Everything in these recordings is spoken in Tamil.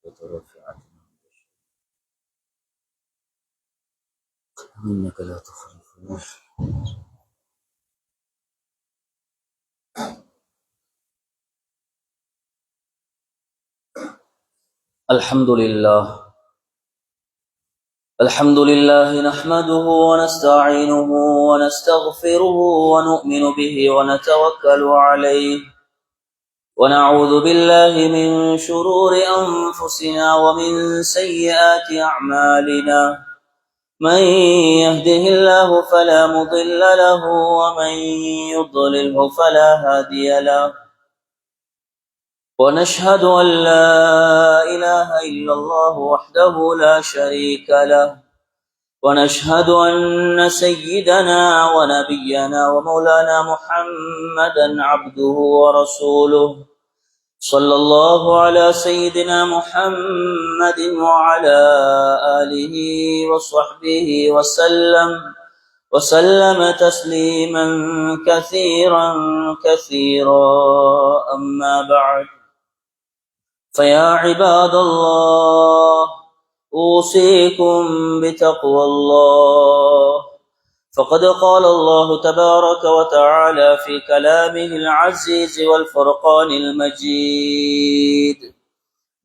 وترفعت إنك لا تخلف الميعاد. الحمد لله نحمده ونستعينه ونستغفره ونؤمن به ونتوكل عليه ونعوذ بالله من شرور أنفسنا ومن سيئات أعمالنا. من يهده الله فلا مضل له ومن يضلله فلا هادي له. ونشهد أن لا إله إلا الله وحده لا شريك له. ونشهد أن سيدنا ونبينا ومولانا محمدا عبده ورسوله. صلى الله على سيدنا محمد وعلى آله وصحبه وسلم تسليما كثيرا أما بعد، فيا عباد الله أوصيكم بتقوى الله. فقد قال الله تبارك وتعالى في كلامه العزيز والفرقان المجيد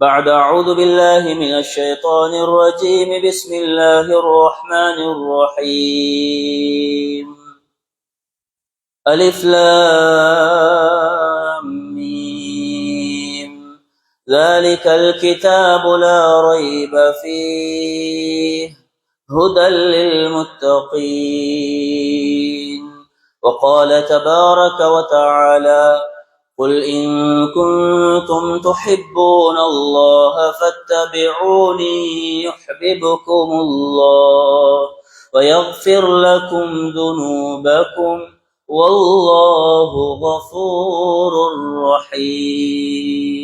بعد أعوذ بالله من الشيطان الرجيم. بسم الله الرحمن الرحيم. ألف لام ميم. ذلك الكتاب لا ريب فيه هدى للمتقين. وقال تبارك وتعالى: قل إن كنتم تحبون الله فاتبعوني يحببكم الله ويغفر لكم ذنوبكم والله غفور رحيم.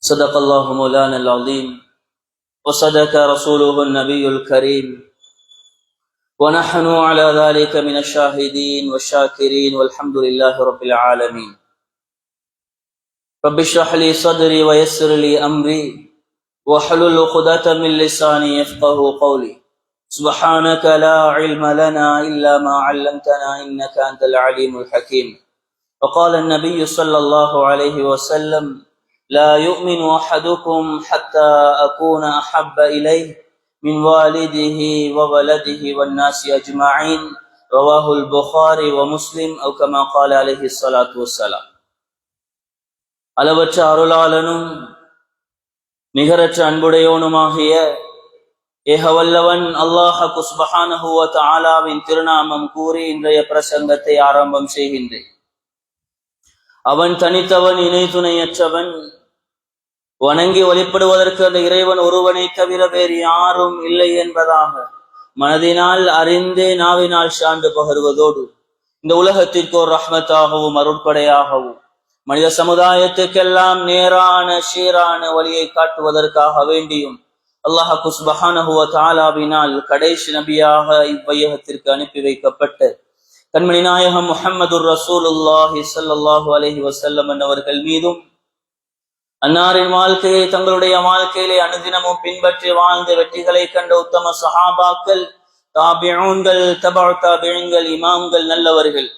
صدق الله مولانا العظيم وصدق رسوله النبي الكريم، ونحن على ذلك من الشاهدين والشاكرين والحمد لله رب العالمين. رب اشرح لي صدري ويسر لي أمري واحلل عقدة من لساني يفقه قولي. سبحانك لا علم لنا إلا ما علمتنا إنك أنت العليم الحكيم. وقال النبي صلى الله عليه وسلم: لا يؤمن أحدكم حتى أكون أحب إليه من والده وولده والناس أجمعين. رواه البخاري ومسلم أو كما قال عليه الصلاة والسلام. அளவற்ற அருளாளனும் நிகரற்ற அன்புடையவனுமாகிய ஏகவல்லவன் அல்லாஹ் சுப்ஹானஹு வ தஆலாவின் திருநாமம் கூறி இன்றைய பிரசங்கத்தை ஆரம்பம் செய்கின்றேன். அவன் தனித்தவன், இணை துணையற்றவன். வணங்கி வழிபடுவதற்கு அந்த இறைவன் ஒருவனை தவிர வேறு யாரும் இல்லை என்பதாக மனதினால் அறிந்து நாவினால் சான்று பகர்வதோடு இந்த உலகத்திற்கு ஒரு ரஹ்மத்தாகவும் அருட்படையாகவும் மனித சமுதாயத்துக்கெல்லாம் நேரான சீரான வழியை காட்டுவதற்காக வேண்டியும் அல்லாஹ் சுப்ஹானஹு வ தஆலாவினால் கடைசி நபியாக இவ்வையகத்திற்கு அனுப்பி வைக்கப்பட்ட கண்மணி நாயகம் முஹம்மதுர் ரசூலுல்லாஹி ஸல்லல்லாஹு அலைஹி வஸல்லம் அவர்கள் மீதும், அன்னாரின் வாழ்க்கையை தங்களுடைய வாழ்க்கையிலே அனுதினமும் பின்பற்றி வாழ்ந்த வெற்றிகளை கண்ட உத்தம சஹாபாக்கள், தாபிஊன்கள், தபஉ தாபிஈன்கள், இமாம்கள், நல்லவர்கள்,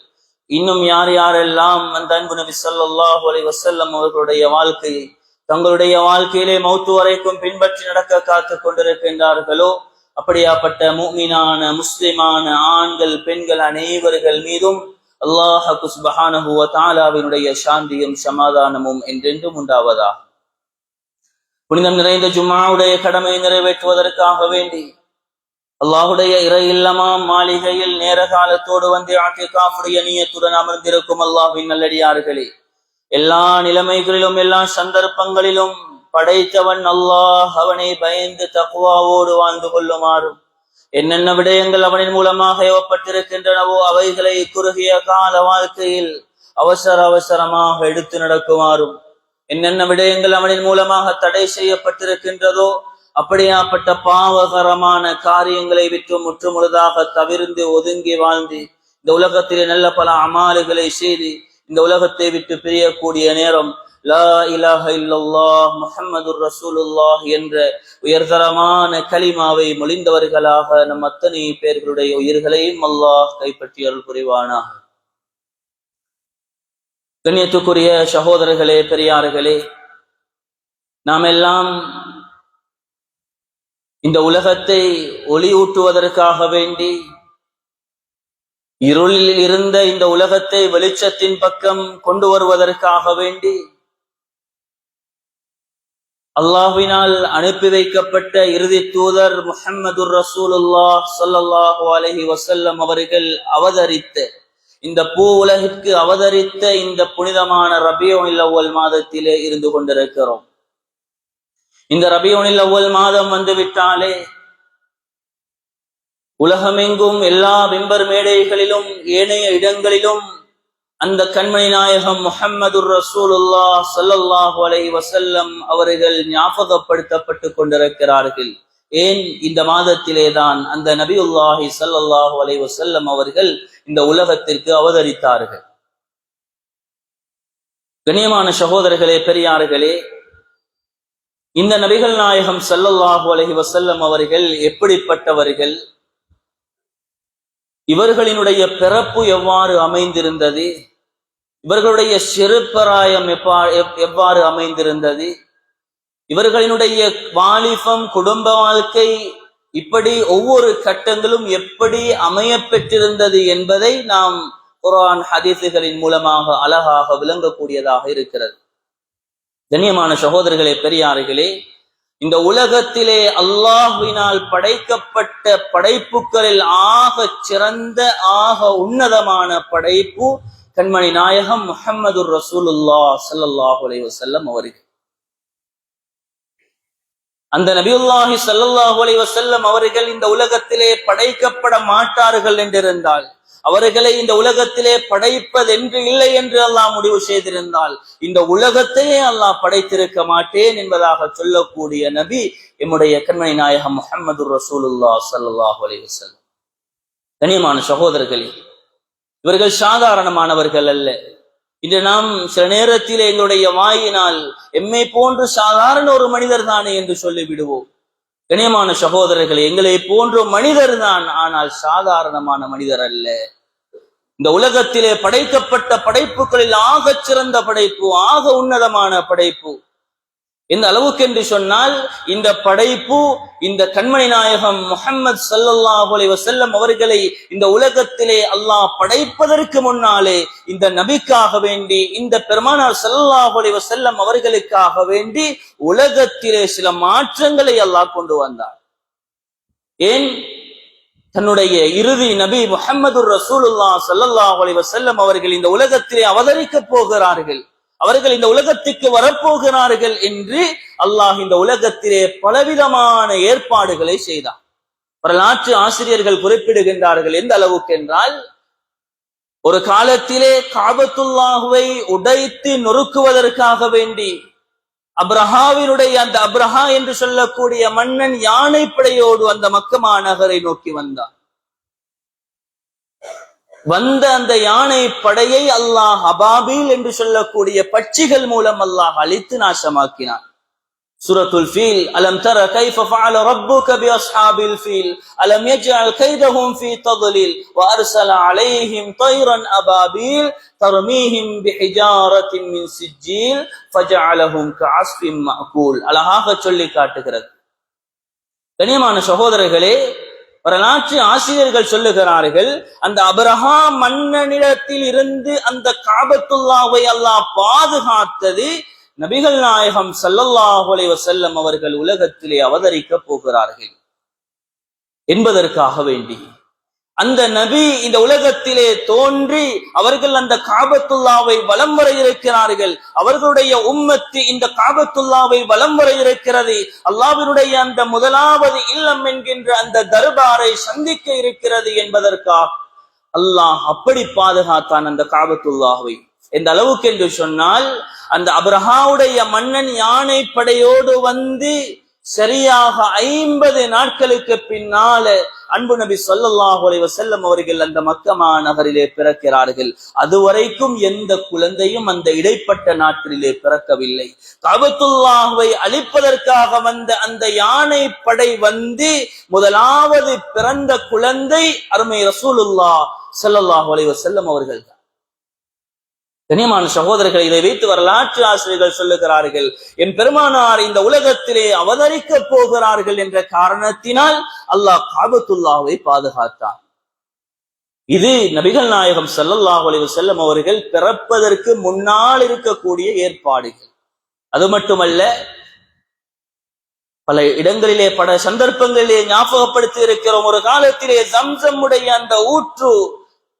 இன்னும் யார் யாரெல்லாம் அந்த அன்பு நபி ஸல்லல்லாஹு அலைஹி வஸல்லம் அவர்களுடைய வாழ்க்கையை தங்களுடைய வாழ்க்கையிலே மௌத்து வரைக்கும் பின்பற்றி நடக்க காத்துக் கொண்டிருக்கின்றார்களோ அப்படியாப்பட்ட முஃமினான முஸ்லிமான ஆண்கள், பெண்கள் அனைவர்கள் மீதும் அல்லாஹ் சுப்ஹானஹு வ தஆலாவினுடைய சாந்தியும் சமாதானமும் என்றென்றும் உண்டாவதா. புனிதம் நிறைந்த ஜும்ஆவுடைய கடமை நிறைவேற்றுவதற்காக வேண்டி அல்லாஹுடைய இறை இல்லமாம் மாளிகையில் நேர காலத்தோடு வந்து இஅ்திகாஃபுடைய நியத்துடன் அமர்ந்திருக்கும் அல்லாஹ்வின் நல்லடியார்களே, எல்லா நிலைமைகளிலும் எல்லா சந்தர்ப்பங்களிலும் படைத்தவன் அல்லாஹ், அவனை பயந்து தக்வாவோடு வாழ்ந்து கொள்ளுமாறும், என்னென்ன விடயங்கள் அவனின் மூலமாக ஏவப்பட்டிருக்கின்றனவோ அவைகளை குறுகிய கால வாழ்க்கையில் அவசரமாக எடுத்து நடக்குமாறும், என்னென்ன விடயங்கள் அவனின் மூலமாக தடை செய்யப்பட்டிருக்கின்றதோ அப்படியாப்பட்ட பாவகரமான காரியங்களை விட்டு முற்றுமுழுதாக தவிர்ந்து ஒதுங்கி வாழ்ந்து இந்த உலகத்திலே நல்ல பல அமாலுகளை செய்து இந்த உலகத்தை விட்டு பிரியக்கூடிய நேரம் லா இலாஹ இல்லல்லாஹ் முஹம்மதுர் ரசூலுல்லாஹ் என்ற உயர்தரமான கலிமாவை மொழிந்தவர்களாக நம் அத்தனை பேர்களுடைய உயிர்களையும் அல்லாஹ் கைப்பற்றி அருள் புரிவானாக. கண்ணியத்துக்குரிய சகோதரர்களே, பெரியார்களே, நாம் எல்லாம் இந்த உலகத்தை ஒளியூட்டுவதற்காக வேண்டி இருளில் இருந்த இந்த உலகத்தை வெளிச்சத்தின் பக்கம் கொண்டு வருவதற்காக வேண்டி அல்லாஹ்வினால் அனுப்பி வைக்கப்பட்ட இறுதி தூதர் முஹம்மதுர் ரசூலுல்லாஹ் ஸல்லல்லாஹு அலைஹி வஸல்லம் அவர்கள் அவதரித்த இந்த பூ உலகிற்கு அவதரித்த இந்த புனிதமான ரபியுல் அவ்வல் மாதத்திலே இருந்து கொண்டிருக்கிறோம். இந்த ரபியுல் அவ்வல் மாதம் வந்துவிட்டாலே உலகமெங்கும் எல்லா மிம்பர் மேடைகளிலும் ஏனைய இடங்களிலும் அந்த கண்மணி நாயகம் முஹம்மதுர் ரசூலுல்லாஹ் ஸல்லல்லாஹு அலைஹி வஸல்லம் அவர்கள் ஞாபகப்படுத்தப்பட்டு கொண்டிருக்கிறார்கள். ஏன்? இந்த மாதத்திலே தான் அந்த நபியுல்லாஹி ஸல்லல்லாஹு அலைஹி வஸல்லம் அவர்கள் இந்த உலகத்திற்கு அவதரித்தார்கள். கண்ணியமான சகோதரர்களே, பெரியார்களே, இந்த நபிகள் நாயகம் ஸல்லல்லாஹு அலைஹி வஸல்லம் அவர்கள் எப்படிப்பட்டவர்கள்? இவர்களினுடைய பிறப்பு எவ்வாறு அமைந்திருந்தது? இவர்களுடைய சிறுபிராயம் எவ்வாறு அமைந்திருந்தது? இவர்களினுடைய வாலிபம், குடும்ப வாழ்க்கை, இப்படி ஒவ்வொரு கட்டங்களும் எப்படி அமைய பெற்றிருந்தது என்பதை நாம் குர்ஆன் ஹதீஸுகளின் மூலமாக அழகாக விளங்கக்கூடியதாக இருக்கிறது. கண்ணியமான சகோதரர்களே, பெரியார்களே, இந்த உலகத்திலே அல்லாஹ்வினால் படைக்கப்பட்ட படைப்புகளில் ஆக சிறந்த ஆக உன்னதமான படைப்பு கண்மணி நாயகம் முஹம்மதுர் ரசூலுல்லாஹ் ஸல்லல்லாஹு அலைஹி வஸல்லம் அவர்கள். அந்த நபியுல்லாஹி ஸல்லல்லாஹு அலைஹி வஸல்லம் அவர்கள் இந்த உலகத்திலே படைக்கப்பட மாட்டார்கள் என்றிருந்தால், அவர்களை இந்த உலகத்திலே படைப்பதென்று இல்லை என்று அல்லாஹ் முடிவு செய்திருந்தால், இந்த உலகத்தையே அல்லாஹ் படைத்திருக்க மாட்டேன் என்பதாக சொல்லக்கூடிய நபி எம்முடைய கண்மணி நாயகம் முஹம்மதுர் ரசூலுல்லாஹ் ஸல்லல்லாஹு அலைஹி வஸல்லம். கண்ணியமான சகோதரர்களே, இவர்கள் சாதாரணமானவர்கள் அல்ல. இன்று நாம் சில நேரத்தில் எங்களுடைய வாயினால் எம்மை போன்று சாதாரண ஒரு மனிதர் தானே என்று சொல்லிவிடுவோம். கண்ணியமான சகோதரர்களே, எங்களை போன்ற மனிதர் தான், ஆனால் சாதாரணமான மனிதர் அல்ல. இந்த உலகத்திலே படைக்கப்பட்ட படைப்புகளில் ஆக சிறந்த படைப்பு, ஆக உன்னதமான படைப்பு. எந்த அளவுக்கு என்று சொன்னால், இந்த படைப்பு இந்த கண்மணி நாயகம் முஹம்மது ஸல்லல்லாஹு அலைஹி வஸல்லம் அவர்களை இந்த உலகத்திலே அல்லாஹ் படைப்பதற்கு முன்னாலே இந்த நபிக்காக வேண்டி, இந்த பெருமானார் ஸல்லல்லாஹு அலைஹி வஸல்லம் அவர்களுக்காக வேண்டி உலகத்திலே சில மாற்றங்களை அல்லாஹ் கொண்டு வந்தார். ஏன்? தன்னுடைய இறுதி நபி முஹம்மதுர் ரசூலுல்லாஹ் ஸல்லல்லாஹு அலைஹி வஸல்லம் அவர்கள் இந்த உலகத்திலே அவதரிக்க போகிறார்கள், அவர்கள் இந்த உலகத்துக்கு வரப்போகிறார்கள் என்று அல்லாஹ் இந்த உலகத்திலே பலவிதமான ஏற்பாடுகளை செய்தார். வரலாற்று ஆசிரியர்கள் குறிப்பிடுகின்றார்கள். எந்த அளவுக்கு என்றால், ஒரு காலத்திலே காபத்துல்லாஹுவை உடைத்து நொறுக்குவதற்காக வேண்டி அப்ரஹாவினுடைய அந்த அப்ரஹா என்று சொல்லக்கூடிய மன்னன் யானைப்படையோடு அந்த மக்கா மாநகரை நோக்கி வந்தார். வந்த அந்த யானை படையை அல்லாஹ் அபாபீல் என்று சொல்லக்கூடிய பட்சிகள் மூலம் அல்லாஹ் அழித்து நாசமாக்கினான். சூரத்துல் ஃபீல், அலம் தர கைஃப ஃபஅல ரப்புக பி அஸ்ஹாபில் ஃபீல் அலம் யஜ்அல் கைதஹும் ஃபீ தضلீல் வ அர்ஸல அலைஹிம் தைரன் அபாபீல் தர்மீஹிம் பிஹிஜாரத்தின் மின் சிஜ்ஜீல் ஃபஜஅலஹும் கஅஸ்ஃபின் மஅகூல். அழகாக சொல்லி காட்டுகிறது. கண்ணியமான சகோதரர்களே, வரலாற்று ஆசிரியர்கள் சொல்லுகிறார்கள், அந்த அப்ரஹா மன்னனிடத்தில் இருந்து அந்த காபத்துல்லாவை அல்லாஹ் பாதுகாத்தது நபிகள் நாயகம் ஸல்லல்லாஹு அலைஹி வஸல்லம் அவர்கள் உலகத்திலே அவதரிக்க போகிறார்கள் என்பதற்காக வேண்டி அந்த நபி இந்த உலகத்திலே தோன்றி அவர்கள் அந்த காபத்துல்லாவை வலம் வர இருக்கிறார்கள். அவர்களுடைய உம்மத்து இந்த காபத்துல்லாவை வலம் வர இருக்கிறது. அல்லாஹ்வினுடைய அந்த முதலாவது இல்லம் என்கின்ற அந்த தர்பாரை சந்திக்க இருக்கிறது என்பதற்காக அல்லாஹ் அப்படி பாதுகாத்தான் அந்த காபத்துல்லாவை. எந்த அளவுக்கு என்று சொன்னால், அந்த அப்ரஹாவுடைய மன்னன் யானை படையோடு வந்து சரியாக 50 நாட்களுக்கு பின்னால அன்பு நபி ஸல்லல்லாஹு அலைஹி வஸல்லம் அவர்கள் அந்த மக்கமா நகரிலே பிறக்கிறார்கள். அதுவரைக்கும் எந்த குழந்தையும் அந்த இடைப்பட்ட நாட்களிலே பிறக்கவில்லை. கஅபத்துல்லாஹ்வை அழிப்பதற்காக வந்த அந்த யானை படை வந்து முதலாவது பிறந்த குழந்தை அருமை ரசூலுல்லாஹ் ஸல்லல்லாஹு அலைஹி வஸல்லம் அவர்கள். கண்ணியமான சகோதரர்கள், இதை வைத்து வரலாற்று ஆசிரியர்கள் சொல்லுகிறார்கள், என் பெருமானார் இந்த உலகத்திலே அவதரிக்க போகிறார்கள் என்ற காரணத்தினால் அல்லாஹ் கஅபத்துல்லாஹ்வை பாதுகாத்தார். இது நபிகள் நாயகம் ஸல்லல்லாஹு அலைஹி வஸல்லம் அவர்கள் பிறப்பதற்கு முன்னால் இருக்கக்கூடிய ஏற்பாடுகள். அது மட்டுமல்ல, பல இடங்களிலே பல சந்தர்ப்பங்களிலே ஞாபகப்படுத்தி இருக்கிறோம். ஒரு காலத்திலே ஜம்சம்முடைய அந்த ஊற்று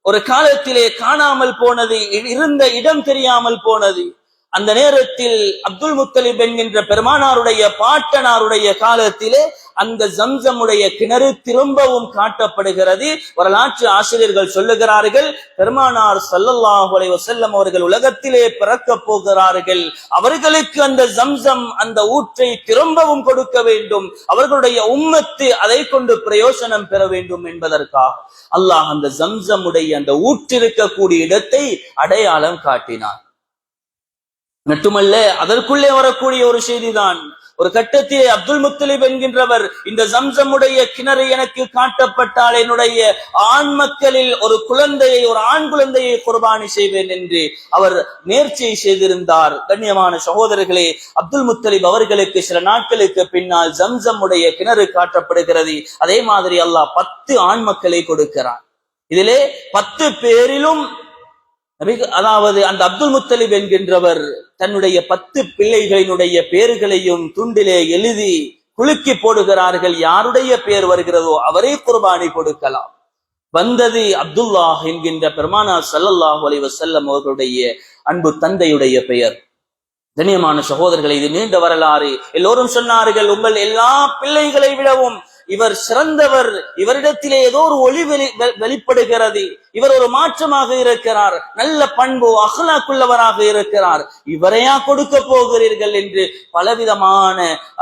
ஒரு காலத்திலே காணாமல் போனது, இருந்த இடம் தெரியாமல் போனது. அந்த நேரத்தில் அப்துல் முத்தலிப் என்கின்ற பெருமானாருடைய பாட்டனாருடைய காலத்திலே அந்த ஜம்சமுடைய கிணறு திரும்பவும் காட்டப்படுகிறது. வரலாற்று ஆசிரியர்கள் சொல்லுகிறார்கள், பெருமானார் ஸல்லல்லாஹு அலைஹி வஸல்லம் அவர்கள் உலகத்திலே பிறக்க போகிறார்கள், அவர்களுக்கு அந்த ஜம்சம் அந்த ஊற்றை திரும்பவும் கொடுக்க வேண்டும், அவர்களுடைய உம்மத்து அதை கொண்டு பிரயோசனம் பெற வேண்டும் என்பதற்காக அல்லாஹ் அந்த ஜம்சமுடைய அந்த ஊற்றிருக்கக்கூடிய இடத்தை அடையாளம் காட்டினார். மட்டுமல்ல, அதற்குள்ளே வரக்கூடிய ஒரு செய்திதான், ஒரு கட்டத்திலே அப்துல் முத்தலிப் என்கின்றவர் இந்த ஜம்சமுடைய கிணறு எனக்கு காட்டப்பட்டால் என்னுடைய ஆண் மக்களில் ஒரு குழந்தையை, ஒரு ஆண் குழந்தையை குர்பானி செய்வேன் என்று அவர் நேர்ச்சியை செய்திருந்தார். கண்ணியமான சகோதரர்களே, அப்துல் முத்தலிப் அவர்களுக்கு சில நாட்களுக்கு பின்னால் ஜம்சமுடைய கிணறு காட்டப்படுகிறது. அதே மாதிரி அல்லாஹ் 10 ஆண் மக்களை கொடுக்கிறார். இதிலே 10 பேரிலும் அதாவது அந்த அப்துல் முத்தலிப் என்கின்றவர் தன்னுடைய 10 பிள்ளைகளினுடைய பேர்களையும் துண்டிலே எழுதி குலுக்கி போடுகிறார்கள். யாருடைய பேர் வருகிறதோ அவரே குர்பானி கொடுக்கலாம். வந்தது அப்துல்லாஹ் என்கின்ற பெருமானார் ஸல்லல்லாஹு அலைஹி வஸல்லம் அவர்களுடைய அன்பு தந்தையுடைய பெயர். கண்ணியமான சகோதரர்களை, இது நீண்ட வரலாறு. எல்லோரும் சொன்னார்கள், உங்கள் எல்லா பிள்ளைகளை விடவும் இவர் சிறந்தவர், இவரிடத்திலே ஏதோ ஒரு ஒளி வெளிப்படுகிறது, இவர் ஒரு மாற்றமாக இருக்கிறார், நல்ல பண்பு அஹ்லாக்குள்ளவராக இருக்கிறார், இவரையா கொடுக்க போகிறீர்கள் என்று பலவிதமான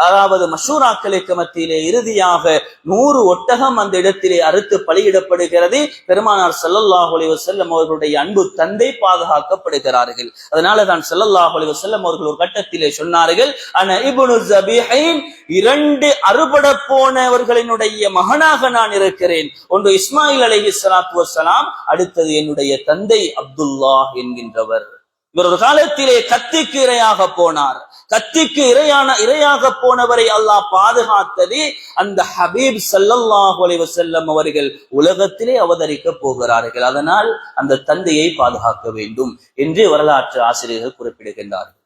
அதாவது மஷூராக்களுக்கு மத்தியிலே இறுதியாக 100 ஒட்டகம் அந்த இடத்திலே அறுத்து பலியிடப்படுகிறது. பெருமானார் ஸல்லல்லாஹு அலைஹி வஸல்லம் அவர்களுடைய அன்பு தந்தை பாதுகாக்கப்படுகிறார்கள். அதனாலதான் ஸல்லல்லாஹு அலைஹி வஸல்லம் அவர்கள் ஒரு கட்டத்திலே சொன்னார்கள், அன இப்னு ஸபீஹைன், 2 அறுபட போனவர்களினுடைய மகனாக நான் இருக்கிறேன். ஒன்று இஸ்மாயில் அலைஹிஸ்ஸலாத்து வஸ்ஸலாம், அடுத்தது என்னுடைய தந்தை அப்துல்லாஹ் என்கின்றவர். இவர் ஒரு காலத்திலே கத்திக்கு இரையாக போனார். கத்திக்கு இரையாக போனவரை அல்லாஹ் பாதுகாத்தது. அந்த ஹபீப் ஸல்லல்லாஹு அலைஹி வஸல்லம் அவர்கள் உலகத்திலே அவதரிக்க போகிறார்கள், அதனால் அந்த தந்தையை பாதுகாக்க வேண்டும் என்று வரலாற்று ஆசிரியர்கள் குறிப்பிடுகின்றார்கள்.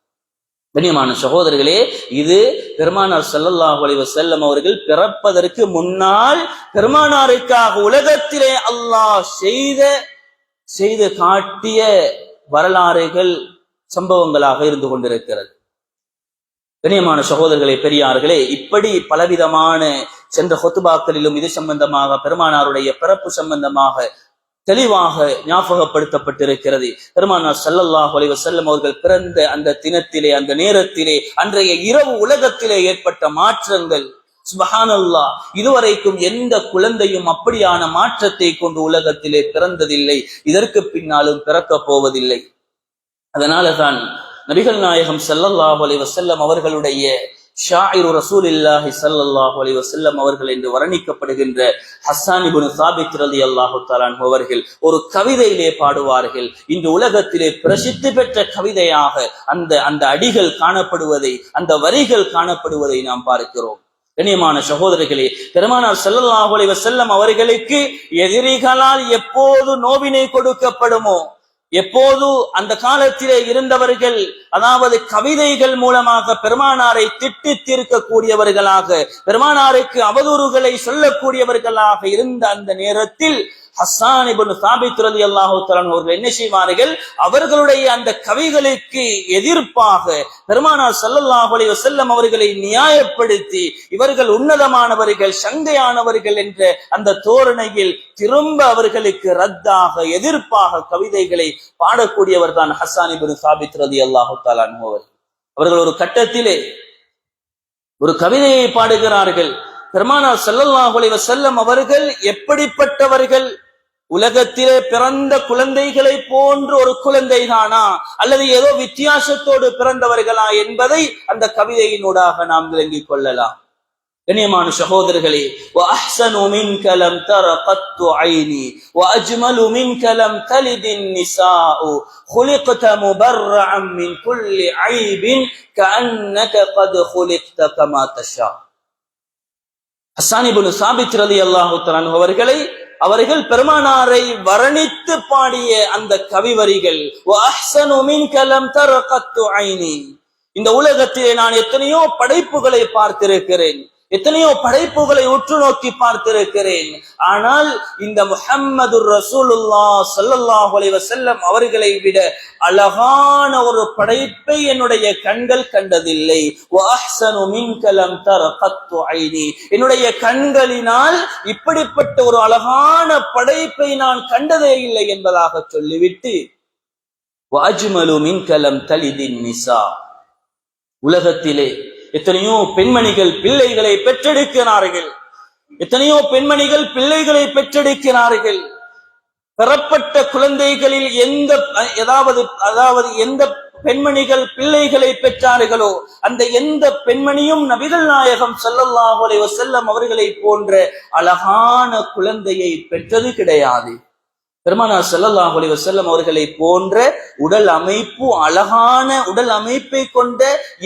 கண்ணியமான சகோதரர்களே, இது பெருமானார் ஸல்லல்லாஹு அலைஹி வஸல்லம் அவர்கள் பிறப்பதற்கு முன்னால் பெருமானாருக்காக உலகத்திலே அல்லாஹ் செய்து காட்டிய வரலாறுகள், சம்பவங்களாக இருந்து கொண்டிருக்கிறது. கண்ணியமான சகோதரர்களே, பெரியார்களே, இப்படி பலவிதமான சென்ற ஹுத்பாக்களிலும் இது சம்பந்தமாக, பெருமானாருடைய பிறப்பு சம்பந்தமாக தெளிவாக ஞாபகப்படுத்தப்பட்டிருக்கிறது. பெருமானார் ஸல்லல்லாஹு அலைஹி வஸல்லம் அவர்கள் பிறந்த அந்த தினத்திலே, அந்த நேரத்திலே, அன்றைய இரவு உலகத்திலே ஏற்பட்ட மாற்றங்கள், சுப்ஹானல்லாஹ், இதுவரைக்கும் எந்த குழந்தையும் அப்படியான மாற்றத்தை கொண்டு உலகத்திலே பிறந்ததில்லை, இதற்கு பின்னாலும் பிறக்க போவதில்லை. அதனால தான் நபிகள் நாயகம் ஸல்லல்லாஹு அலைஹி வஸல்லம் அவர்களுடைய ஷாயிரு ரசூலில்லாஹி ஸல்லல்லாஹு அலைஹி வஸல்லம் அவர்கள் என்று வர்ணிக்கப்படுகின்ற ஹஸ்ஸான் இப்னு சாபித் ரலியல்லாஹு தஆலா அன்ஹு அவர்கள் ஒரு கவிதையிலே பாடுவார்கள். இன்று உலகத்திலே பிரசித்தி பெற்ற கவிதையாக அந்த அடிகள் காணப்படுவதை, அந்த வரிகள் காணப்படுவதை நாம் பார்க்கிறோம். கண்ணியமான சகோதரர்களே, பெருமானார் ஸல்லல்லாஹு அலைஹி வஸல்லம் அவர்களுக்கு எதிரிகளால் எப்போது நோவினை கொடுக்கப்படுமோ, எப்போது அந்த காலத்திலே இருந்தவர்கள் அதாவது கவிதைகள் மூலமாக பெருமானாரை திட்டி தீர்க்கக்கூடியவர்களாக, பெருமானாருக்கு அவதூறுகளை சொல்லக்கூடியவர்களாக இருந்த அந்த நேரத்தில் ஹஸ்ஸான் இப்னு சாபித் ரலியல்லாஹு தஆலா அவர்கள் என்ன செய்வார்கள், அவர்களுடைய அந்த கவிகளுக்கு எதிர்ப்பாக பெருமானார் ஸல்லல்லாஹு அலைஹி வஸல்லம் அவர்களை நியாயப்படுத்தி, இவர்கள் உன்னதமானவர்கள், சங்கையானவர்கள் என்ற அந்த தோரணையில் திரும்ப அவர்களுக்கு ரத்தாக, எதிர்ப்பாக கவிதைகளை பாடக்கூடியவர் தான் ஹஸ்ஸான் இப்னு சாபித் ரலியல்லாஹு தஆலா அவர்கள். அவர்கள் ஒரு கட்டத்திலே ஒரு கவிதையை பாடுகிறார்கள். பெருமானார் ஸல்லல்லாஹு அலைஹி வஸல்லம் அவர்கள் எப்படிப்பட்டவர்கள்? உலகத்திலே பிறந்த குழந்தைகளை போன்று ஒரு குழந்தை தானா, அல்லது ஏதோ வித்தியாசத்தோடு பிறந்தவர்களா என்பதை அந்த கவிதையினூடாக நாம் விளங்கிக் கொள்ளலாம். கண்ணியமான சகோதரர்களே, وَأَحْسَنُ مِنْكَ لَمْ تَرَ قَطُّ عَيْنِي وَأَجْمَلُ مِنْكَ لَمْ تَلِدِ النِّسَاءُ خُلِقْتَ مُبَرَّعًا مِنْ كُلِّ عَيْبٍ كَأَنَّكَ قَدْ خُلِقْتَ كَمَا تَشَاءُ. ஹஸ்ஸான் இப்னு சாபித் ரலியல்லாஹு தஆலா அவர்கள் பெருமானாரை வர்ணித்து பாடிய அந்த கவி வரிகள், وَأَحْسَنُ مِنْكَ لَمْ تَرَ قَطُّ عَيْنِي. இந்த உலகத்திலே நான் எத்தனையோ படைப்புகளை பார்த்திருக்கிறேன், எத்தனையோ படைப்புகளை உற்று நோக்கி பார்த்திருக்கிறேன். ஆனால் இந்த முஹம்மது ரசூலுல்லாஹ் ஸல்லல்லாஹு அலைஹி வஸல்லம் அவர்களை விட அழகான ஒரு படைப்பை என்னுடைய கண்கள் கண்டதில்லை. வஅஹ்ஸனு மின்க லம் தர கத்து ஐனி. என்னுடைய கண்களினால் இப்படிப்பட்ட ஒரு அழகான படைப்பை நான் கண்டதே இல்லை என்பதாக சொல்லிவிட்டு, வஅஜ்மலு மின்க லம் தலிதின் நிசா. உலகத்திலே எத்தனையோ பெண்மணிகள் பிள்ளைகளை பெற்றெடுக்கிறார்கள், எத்தனையோ பெண்மணிகள் பிள்ளைகளை பெற்றெடுக்கிறார்கள். பெறப்பட்ட குழந்தைகளில் எந்த பெண்மணிகள் பிள்ளைகளை பெற்றார்களோ அந்த எந்த பெண்மணியும் நபிகள் நாயகம் ஸல்லல்லாஹு அலைஹி வஸல்லம் அவர்களை போன்ற அழகான குழந்தையை பெற்றது கிடையாது. பெருமானார் ஸல்லல்லாஹு அலைஹி வஸல்லம் அவர்களை போன்ற உடல் அமைப்பு, அழகான உடல் அமைப்பை கொண்ட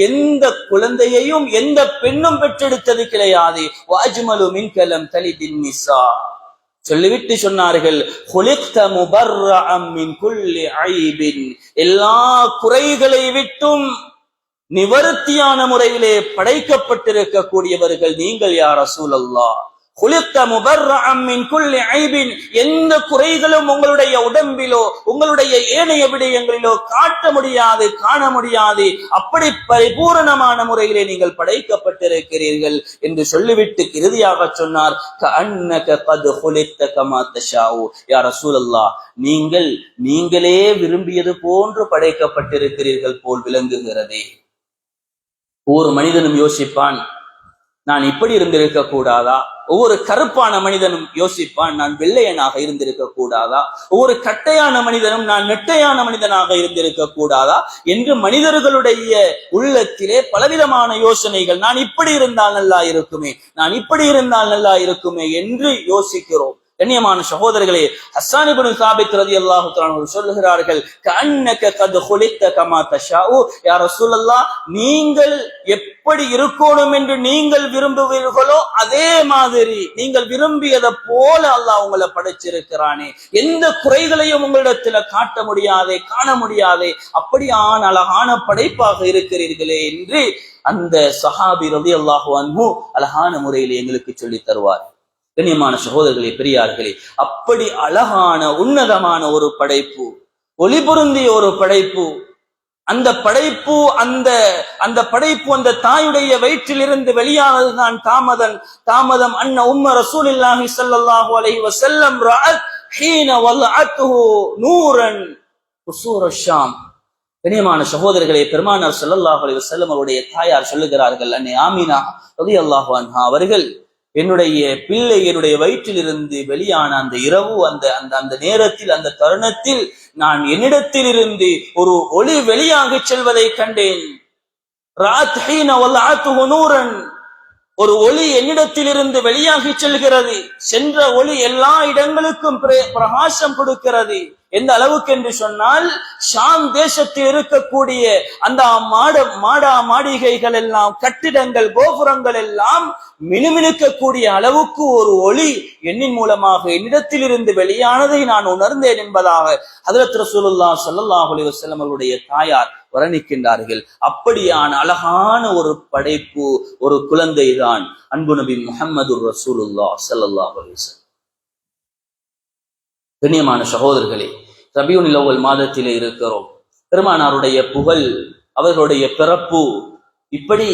எந்த குழந்தையையும் எந்த பெண்ணும் பெற்றெடுத்தது கிடையாது. வஅஜ்மலு மின்க லம் தலிதின் நிசா. சொல்லிவிட்டு சொன்னார்கள், خُلِقْتَ مُبَرَّعًا مِنْ كُلِّ عَيْبٍ. எல்லா குறைகளை விட்டும் நிவர்த்தியான முறையிலே படைக்கப்பட்டிருக்கக்கூடியவர்கள் நீங்கள் யா ரசூலல்லாஹ். خُلِقْتَ مُبَرَّعًا مِنْ كُلِّ عَيْبٍ. எந்த குறைகளும் உங்களுடைய உடம்பிலோ உங்களுடைய ஏனைய விடயங்களிலோ காட்ட முடியாது, காண முடியாது. அப்படி பரிபூரணமான முறையிலே நீங்கள் படைக்கப்பட்டிருக்கிறீர்கள் என்று சொல்லிவிட்டு இறுதியாக சொன்னார், كَأَنَّكَ قَدْ خُلِقْتَ كَمَا تَشَاءُ. யா ரசூலல்லாஹ், நீங்களே விரும்பியது போன்று படைக்கப்பட்டிருக்கிறீர்கள் போல் விளங்குகிறதே. ஒவ்வொரு மனிதனும் யோசிப்பான், நான் இப்படி இருந்திருக்க கூடாதா? ஒவ்வொரு கருப்பான மனிதனும் யோசிப்பான், நான் வெள்ளையனாக இருந்திருக்க கூடாதா? ஒவ்வொரு கட்டையான மனிதனும் நான் நெட்டையான மனிதனாக இருந்திருக்க கூடாதா என்று மனிதர்களுடைய உள்ளத்திலே பலவிதமான யோசனைகள், நான் இப்படி இருந்தால் நல்லா இருக்குமே, நான் இப்படி இருந்தால் நல்லா இருக்குமே என்று யோசிக்கிறோம். கண்ணியமான சகோதரர்களே, ஹஸ்ஸான் இப்னு சாபித் ரலியல்லாஹு தஆலா அவர்கள் சொல்லுகிறார்கள், கஅன்னக கத் குலிக்த கமா தஷாஉ. யா ரசூலல்லாஹ், நீங்கள் எப்படி இருக்கணும் என்று நீங்கள் விரும்புவீர்களோ அதே மாதிரி நீங்கள் விரும்பியதை போல அல்லாஹ் உங்களை படைச்சிருக்கிறானே, எந்த குறைகளையும் உங்களிடத்துல காட்ட முடியாதே, காண முடியாதே, அப்படியான அழகான படைப்பாக இருக்கிறீர்களே என்று அந்த சஹாபி ரலியல்லாஹு அன்ஹு அழகான முறையில் எங்களுக்கு சொல்லி தருவார். கண்ணியமான சகோதரர்களே, பெரியார்களே, அப்படி அழகான உன்னதமான ஒரு படைப்பு, ஒளி பொருந்திய ஒரு படைப்பு. அந்த படைப்பு அந்த தாயுடைய வயிற்றிலிருந்து வெளியானதுதான் தாமதம். அன்ன உம்ம ரசூலுல்லாஹி ஸல்லல்லாஹு அலைஹி வஸல்லம் ரஅத் ஹீன வலஅத்துஹு நூரன் குசூர் ஷாம். கண்ணியமான சகோதரர்களே, பெருமானார் ஸல்லல்லாஹு அலைஹி வஸல்லம் அவருடைய தாயார் சொல்லுகிறார்கள், அன்னை ஆமினா ரலியல்லாஹு அன்ஹா அவர்கள், என்னுடைய பிள்ளை என்னுடைய வயிற்றிலிருந்து வெளியான அந்த இரவு, அந்த நேரத்தில், அந்த தருணத்தில் நான் என்னிடத்தில் இருந்து ஒரு ஒளி வெளியாக செல்வதை கண்டேன். ஒரு ஒளி என்னிடத்தில் இருந்து வெளியாகி செல்கிறது. சென்ற ஒளி எல்லா இடங்களுக்கும் பிரகாசம் கொடுக்கிறது. எந்த அளவுக்கு என்று சொன்னால், ஷாம் தேசத்தில் இருக்கக்கூடிய அந்த மாடிகைகள் எல்லாம், கட்டிடங்கள், கோபுரங்கள் எல்லாம் மினுமினுக்கக்கூடிய அளவுக்கு ஒரு ஒளி என்னின் மூலமாக என்னிடத்தில் இருந்து வெளியானதை நான் உணர்ந்தேன் என்பதாக ஹஜ்ரத் ரசூலுல்லாஹ் ஸல்லல்லாஹு அலைஹி வஸல்லம் அவருடைய தாயார் வர்ணிக்கின்றார்கள். அப்படியான அழகான ஒரு படைப்பு, ஒரு குழந்தை தான் அன்பு நபி முஹம்மது ரசூலுல்லாஹ் ஸல்லல்லாஹு அலைஹி வஸல்லம். கண்ணியமான சகோதரர்களே, ரபியுல் அவ்வல் மாதத்திலே இருக்கிறோம். பெருமானாருடைய புகழ், அவர்களுடைய பிறப்பு, இப்படி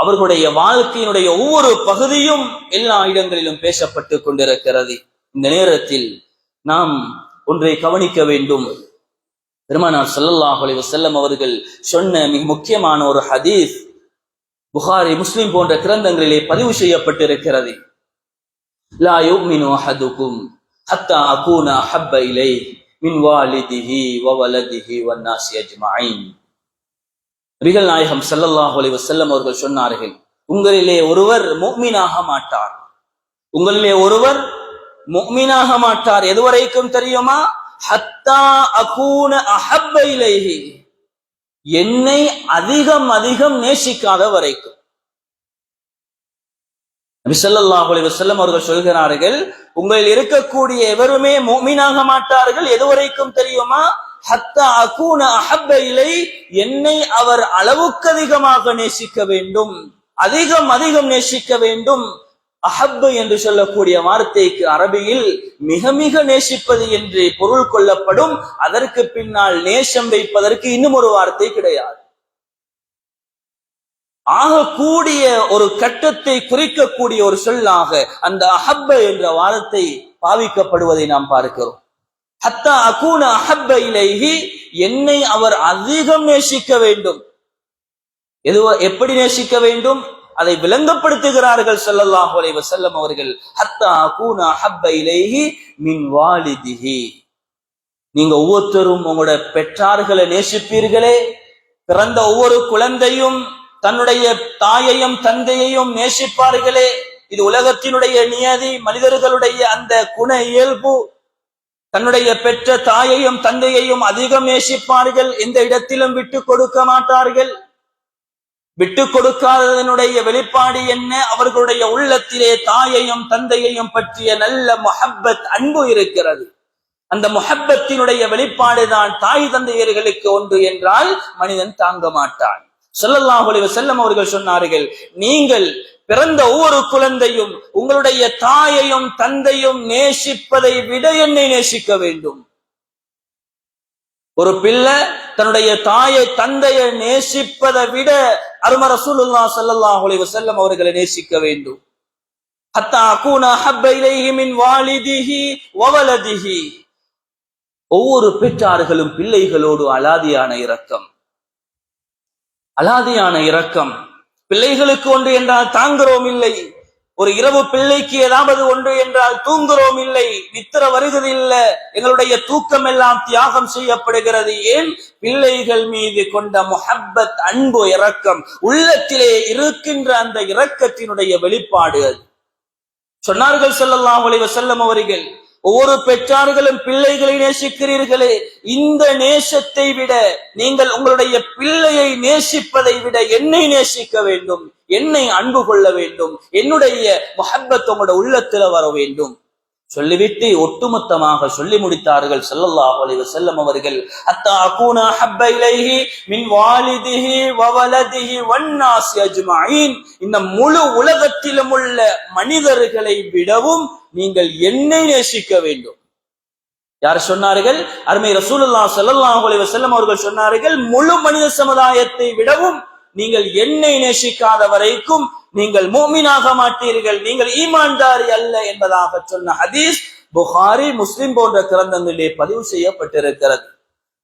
அவர்களுடைய வாழ்க்கையினுடைய ஒவ்வொரு பகுதியும் எல்லா இடங்களிலும் பேசப்பட்டு கொண்டிருக்கிறது. இந்த நேரத்தில் நாம் ஒன்றை கவனிக்க வேண்டும். பெருமானார் ஸல்லல்லாஹு அலைஹி வஸல்லம் அவர்கள் சொன்ன மிக முக்கியமான ஒரு ஹதீஸ், புகாரி, முஸ்லிம் போன்ற கிரந்தங்களிலே பதிவு செய்யப்பட்டிருக்கிறது. லா யுமினு அஹதுக்கும் ஹத்தா அகூன அஹப்ப இலைஹி மின் வாலிதிஹி வ வலதிஹி வன்னாஸி அஜ்மஈன். நபிகள் நாயகம் ஸல்லல்லாஹு அலைஹி வஸல்லம் அவர்கள் சொன்னார்கள், உங்களிலே ஒருவர் முஃமினாக மாட்டார். உங்களிலே ஒருவர் முஃமினாக மாட்டார். எதுவரைக்கும் தெரியுமா? ஹத்தா அகூன அஹப்ப இலைஹி, என்னை அதிகம் அதிகம் நேசிக்காத வரைக்கும். நபி ஸல்லல்லாஹு அலைஹி வஸல்லம் அவர்கள் சொல்கிறார்கள், உங்களில் இருக்கக்கூடிய எவருமே முஃமினாக மாட்டார்கள். எதுவரைக்கும் தெரியுமா? ஹத்தா அகூன அஹப்ப இலைஹி, என்னை அவர் அளவுக்கு அதிகமாக நேசிக்க வேண்டும், அதிகம் அதிகம் நேசிக்க வேண்டும். அஹப்பு என்று சொல்லக்கூடிய வார்த்தைக்கு அரபியில் மிக மிக நேசிப்பது என்று பொருள் கொள்ளப்படும். அதற்கு பின்னால் நேசம் வைப்பதற்கு இன்னும் ஒரு வார்த்தை கிடையாது. ஆக கூடிய ஒரு கட்டத்தை குறிக்கக்கூடிய ஒரு சொல்லாக அந்த அஹப்ப என்ற வார்த்தை பாவிக்கப்படுவதை நாம் பார்க்கிறோம். ஹத்தா அகூன அஹப்ப இலைஹி, என்னை அவர் அதிகம் நேசிக்க வேண்டும். எப்படி நேசிக்க வேண்டும்? அதை விளங்கப்படுத்துகிறார்கள் ஸல்லல்லாஹு அலைஹி வஸல்லம் அவர்கள். ஹத்தா அகூன அஹப்ப இலைஹி மின் வாலிதிஹி, நீங்க ஒவ்வொருத்தரும் உங்களுடைய பெற்றார்களை நேசிப்பீர்களே, பிறந்த ஒவ்வொரு குழந்தையும் தன்னுடைய தாயையும் தந்தையையும் நேசிப்பார்களே. இது உலகத்தினுடைய நியதி, மனிதர்களுடைய அந்த குண இயல்பு. தன்னுடைய பெற்ற தாயையும் தந்தையையும் அதிகம் நேசிப்பார்கள். எந்த இடத்திலும் விட்டு கொடுக்க மாட்டார்கள். விட்டு கொடுக்காததனுடைய வெளிப்பாடு என்ன? அவர்களுடைய உள்ளத்திலே தாயையும் தந்தையையும் பற்றிய நல்ல முஹப்பத், அன்பு இருக்கிறது. அந்த முஹப்பத்தினுடைய வெளிப்பாடுதான் தாய் தந்தையர்களுக்கு ஒன்று என்றால் மனிதன் தாங்க மாட்டான். ஸல்லல்லாஹு அலைஹி வஸல்லம் அவர்கள் சொன்னார்கள், நீங்கள் பிறந்த ஒவ்வொரு குழந்தையும் உங்களுடைய தாயையும் தந்தையும் நேசிப்பதை விட என்னை நேசிக்க வேண்டும். ஒரு பிள்ளை தன்னுடைய தாயை தந்தையை நேசிப்பதை விட அருமை ரசூலுல்லாஹ் ஸல்லல்லாஹு அலைஹி வஸல்லம் அவர்களை நேசிக்க வேண்டும். ஹத்தா அகூன அஹப்ப இலைஹி மின் வாலிதிஹி வ வலதிஹி. ஒவ்வொரு பெற்றார்களும் பிள்ளைகளோடு அலாதியான இரக்கம், அலாதியான இரக்கம். பிள்ளைகளுக்கு ஒன்று என்றால் தாங்குறோம் இல்லை. ஒரு இரவு பிள்ளைக்கு ஏதாவது ஒன்று என்றால் தூங்குறோம் இல்லை, நித்திர வருகிறது இல்லை. எங்களுடைய தூக்கம் எல்லாம் தியாகம் செய்யப்படுகிறது. ஏன்? பிள்ளைகள் மீது கொண்ட முஹப்பத், அன்பு, இரக்கம், உள்ளத்திலே இருக்கின்ற அந்த இரக்கத்தினுடைய வெளிப்பாடு அது. சொன்னார்கள் ஸல்லல்லாஹு அலைஹி வஸல்லம் அவர்கள், ஒவ்வொரு பெற்றார்களும் பிள்ளைகளை நேசிக்கிறீர்களே, இந்த நேசத்தை விட நீங்கள் உங்களுடைய பிள்ளையை நேசிப்பதை விட என்னை நேசிக்க வேண்டும், என்னை அன்பு கொள்ள வேண்டும், என்னுடைய முஹப்பத் உங்களுடைய உள்ளத்துல வர வேண்டும் சொல்லிவிட்டு ஒட்டுமொத்தமாக சொல்லி முடித்தார்கள் ஸல்லல்லாஹு அலைஹி வஸல்லம் அவர்கள். ஹத்தா அகூன அஹப்ப இலைஹி மின் வாலிதிஹி வ வலதிஹி வன்னாஸி அஜ்மஈன். இந்த முழு உலகத்திலும் உள்ள மனிதர்களை விடவும் நீங்கள் என்னை நேசிக்க வேண்டும். யார் சொன்னார்கள்? அருமை ரசூலுல்லாஹ் ஸல்லல்லாஹு அலைஹி வஸல்லம் அவர்கள் சொன்னார்கள், முழு மனித சமுதாயத்தை விடவும் நீங்கள் என்னை நேசிக்காத வரைக்கும் நீங்கள் முஃமினாக மாட்டீர்கள், நீங்கள் ஈமான்தாரி அல்ல என்பதாக சொன்ன ஹதீஸ் புகாரி, முஸ்லிம் போன்ற கிரந்தங்களிலே பதிவு செய்யப்பட்டிருக்கிறது.